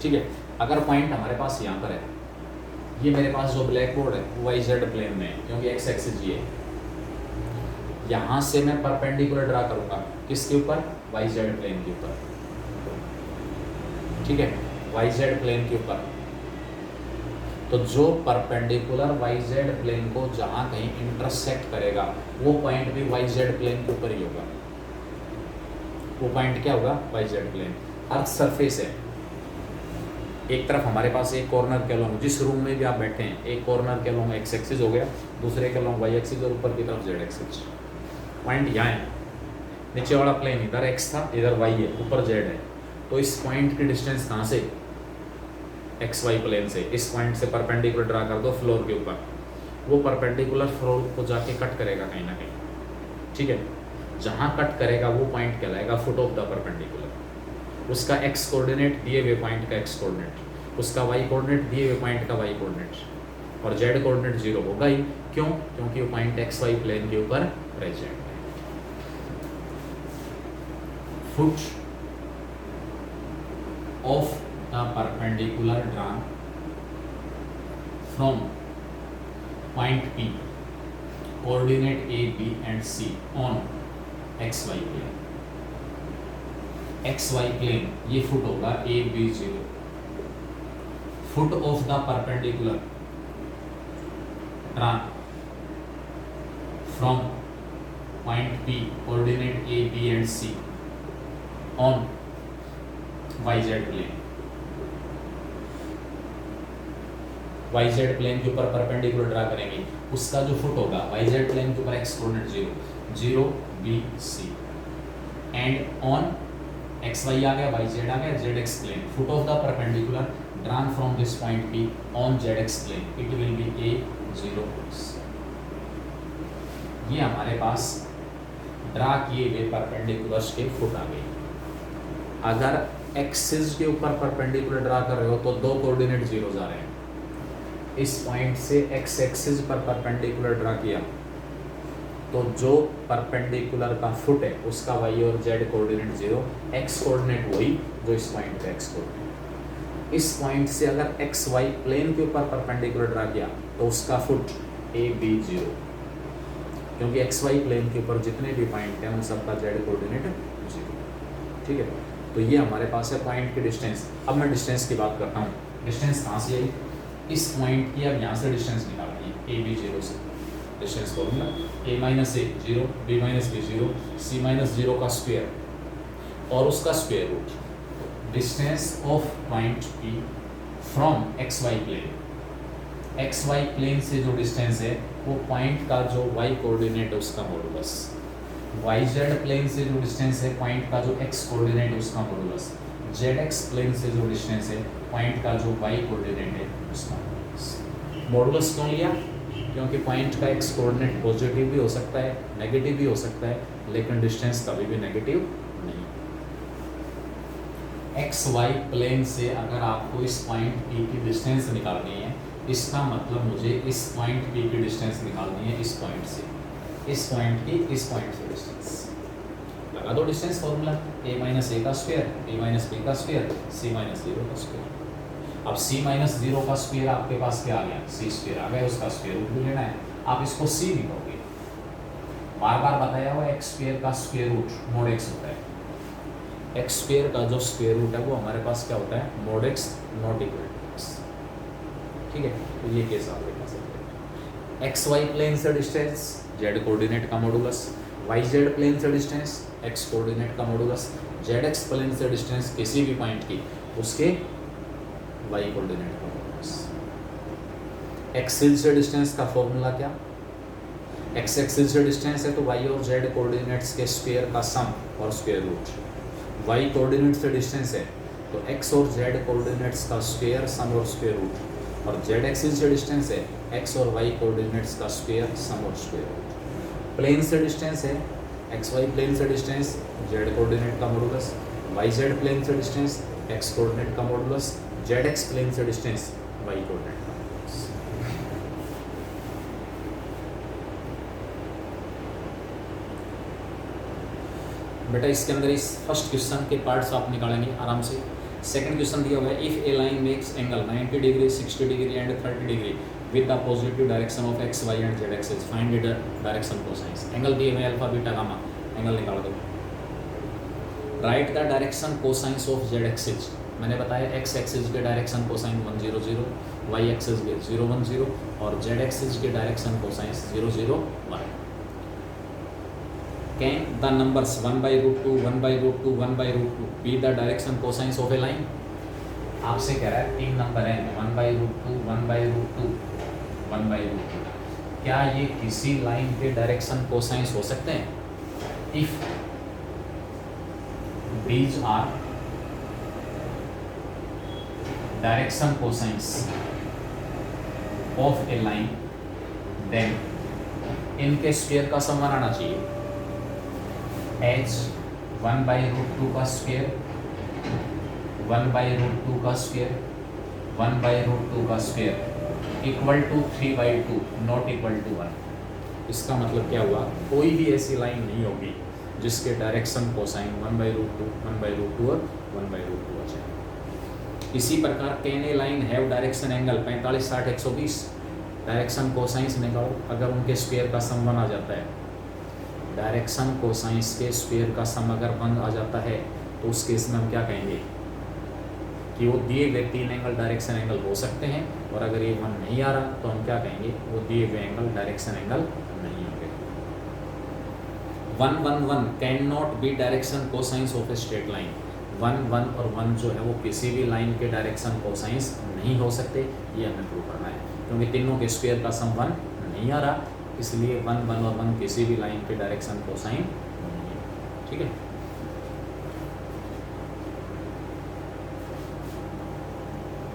ठीक है। अगर पॉइंट हमारे पास यहाँ पर है, ये मेरे पास जो ब्लैक बोर्ड है वो वाई जेड प्लेन में है, क्योंकि एक्स एक्सिस ये है। यहाँ से मैं परपेंडिकुलर ड्रा करूँगा किसके ऊपर, वाई जेड प्लेन के ऊपर, ठीक है, वाई जेड प्लेन के ऊपर। तो जो परपेंडिकुलर वाई जेड प्लेन को जहाँ कहीं इंटरसेक्ट करेगा वो पॉइंट भी वाई जेड प्लेन के ऊपर ही होगा। वो पॉइंट क्या होगा, y z plane. Earth surface है, एक तरफ हमारे पास एक कॉर्नर के अलोंग, जिस रूम में भी आप बैठे हैं, एक कॉर्नर के अलोंग एक्स एक्सिस हो गया, दूसरे के अलोंग वाई एक्सिस और ऊपर की तरफ जेड एक्सिस। पॉइंट यहाँ है, नीचे वाला प्लेन इधर एक्स था, इधर वाई है, ऊपर जेड है। तो इस पॉइंट की डिस्टेंस कहाँ से, एक्स वाई प्लेन से, इस पॉइंट से परपेंडिकुलर ड्रा कर दो फ्लोर के ऊपर। वो परपेंडिकुलर फ्लोर को जाके कट करेगा कहीं ना कहीं, ठीक है। जहाँ कट करेगा वो पॉइंट कहलाएगा फुट ऑफ द परपेंडिकुलर। उसका एक्स कोऑर्डिनेट दिए हुए पॉइंट का एक्स कोऑर्डिनेट, उसका वाई कोऑर्डिनेट दिए हुए पॉइंट का वाई कोऑर्डिनेट, और जेड कोऑर्डिनेट 0 होगा ही। क्यों, क्योंकि वो पॉइंट एक्स वाई प्लेन के ऊपर प्रेजेंट है। Foot of the perpendicular drawn from point P, coordinate A, B and C on XY plane. XY plane ये फुट होगा A, B 0. Foot of the perpendicular drawn from point P, coordinate A, B and C on y z plane. Y z plane के ऊपर परपेंडिकुलर ड्रा करेंगे, उसका जो फुट होगा वाई जेड प्लेन के ऊपर X coordinate 0 0 B C and on X Y आ गया, वाई जेड आ गया, Z x plane. Foot of the perpendicular drawn from this point P on Z x plane, it will be a 0। ये हमारे पास ड्रा किए गए परपेंडिकुलर्स के फुट आ गए। अगर एक्सिस के ऊपर परपेंडिकुलर ड्रा कर रहे हो तो दो कोऑर्डिनेट 0 आ रहे हैं। इस पॉइंट से एक्स एक्सिस पर परपेंडिकुलर ड्रा किया तो जो परपेंडिकुलर का फुट है उसका वाई और जेड कोऑर्डिनेट 0, एक्स कोऑर्डिनेट वही जो इस पॉइंट पे एक्स कोऑर्डिनेट। इस पॉइंट से अगर एक्स वाई प्लेन के ऊपर परपेंडिकुलर ड्रा किया तो उसका फुट ए बी 0, क्योंकि एक्स वाई प्लेन के ऊपर जितने भी पॉइंट हैं उन सबका जेड कोऑर्डिनेट 0, ठीक है। तो ये हमारे पास है पॉइंट की डिस्टेंस। अब मैं डिस्टेंस की बात करता हूँ। डिस्टेंस कहाँ से आई, इस पॉइंट की अब यहाँ से डिस्टेंस निकालनी है, ए बी 0 से। Distance formula a minus a 0, b minus b 0, c minus 0 का स्क्वायर और उसका square root. Distance of point P from x y plane, x y plane से जो डिस्टेंस है वो पॉइंट का जो वाई कोऑर्डिनेट है उसका मॉडुलस, वाई जेड प्लेन से जो डिस्टेंस है पॉइंट का जो एक्स कोऑर्डिनेट है उसका मॉडुलस, जेड एक्स प्लेन से जो डिस्टेंस है पॉइंट का जो वाई कोऑर्डिनेट है उसका मॉडुलस। मॉडुलस क्यों लिया, क्योंकि पॉइंट का एक्स कोऑर्डिनेट पॉजिटिव भी हो सकता है, नेगेटिव भी हो सकता है, लेकिन डिस्टेंस कभी भी नेगेटिव नहीं। एक्स वाई प्लेन से अगर आपको इस पॉइंट पी की डिस्टेंस निकालनी है, इसका मतलब मुझे इस पॉइंट पी की डिस्टेंस निकालनी है इस पॉइंट से, इस पॉइंट की इस पॉइंट से डिस्टेंस। लगा दो डिस्टेंस फॉर्मूला, ए माइनस ए का स्क्वायर, बी माइनस बी का स्क्वायर, सी माइनस 0 का स्क्वायर। अब सी माइनस 0 का स्क्वायर आपके पास क्या आ गया, सी स्क्वायर आ गया, उसका स्क्वायर रूट भी लेना है। आप इसको सी लिखोगे, बार बार बताया हुआ एक्स स्क्वायर का स्क्वायर रूट मोड एक्स होता है। एक्स स्क्वायर का जो स्क्वायर रूट है वो हमारे पास क्या होता है, mod x not equal to x, ठीक है। तो ये केस आप लिख सकते हैं। एक्स वाई प्लेन से डिस्टेंस जेड कोऑर्डिनेट का मॉडुलस, वाई जेड प्लेन से डिस्टेंस एक्स कोऑर्डिनेट का मॉडुलस, जेड एक्स प्लेन से डिस्टेंस किसी भी पॉइंट की उसके वाई कोऑर्डिनेट का मॉडुलस। एक्सिस से डिस्टेंस का फॉर्मूला क्या, एक्स एक्सिस से डिस्टेंस है तो वाई और जेड कोऑर्डिनेट्स के स्क्वायर का सम और स्क्वायर रूट। वाई कोऑर्डिनेट से डिस्टेंस है तो एक्स और जेड कोऑर्डिनेट्स का स्क्वायर सम और स्क्वायर रूट, और जेड एक्सिस से डिस्टेंस है एक्स और वाई कोऑर्डिनेट्स का स्क्वायर सम और स्क्वायर रूट। प्लेन से डिस्टेंस है एक्स वाई प्लेन से डिस्टेंस जेड कोऑर्डिनेट का मॉडुलस, वाई जेड प्लेन से डिस्टेंस एक्स कोऑर्डिनेट का मॉडुलस, जेड एक्स प्लेन से डिस्टेंस वाई कोऑर्डिनेट का मॉडुलस। बेटा इसके अंदर इस फर्स्ट क्वेश्चन के पार्ट्स आप निकालेंगे आराम से। सेकंड क्वेश्चन दिया हुआ है, if a line makes angle 90 degree 60 degree and 30 degree with the positive direction of x y and z axis find the direction cosines. Angle दिए हुए अल्फा बीटा गामा, एंगल निकाल दो। Write the direction cosines of Z axis, मैंने बताया एक्स एक्सिस के डायरेक्शन कोसाइन 100, वाई एक्सिस के 010 और जेड एक्सिस के direction cosines 001। Can the numbers 1/√2, 1/√2, 1/√2 be the direction cosines of a line? आपसे कह रहा है तीन नंबर हैं 1/√2, 1/√2, 1/√2, क्या ये किसी लाइन के डायरेक्शन कोसाइंस हो सकते हैं? If these are direction cosines of a line, then इनके स्क्वायर का सम आना चाहिए। h 1/√2 का स्क्वायर, 1/√2 का स्क्वायर, 1/√2 का square equal to 3/2 not equal to 1। इसका मतलब क्या हुआ, कोई भी ऐसी लाइन नहीं होगी जिसके डायरेक्शन कोसाइन 1/√2, 1/√2 और 1/√2 आ जाए। इसी प्रकार can a line have direction angle 45, 60, 120, direction cosines निकालो। अगर उनके स्क्वायर का सम 1 आ जाता है, डायरेक्शन कोसाइंस के स्क्वायर का सम अगर 1 आ जाता है तो उस केस में हम क्या कहेंगे कि वो दिए गए तीन एंगल डायरेक्शन एंगल हो सकते हैं, और अगर ये 1 नहीं आ रहा तो हम क्या कहेंगे, वो दिए गए एंगल डायरेक्शन एंगल नहीं होंगे। 1, 1, 1 can not be direction cosines of a straight line. 1, 1 और 1 जो है वो किसी भी लाइन के डायरेक्शन कोसाइंस नहीं हो सकते, ये हमें प्रूव करना है, क्योंकि तीनों के स्क्वायर का सम 1 नहीं आ रहा, इसलिए 1, 1 और 1 किसी भी लाइन के डायरेक्शन कोसाइन नहीं है। ठीक है।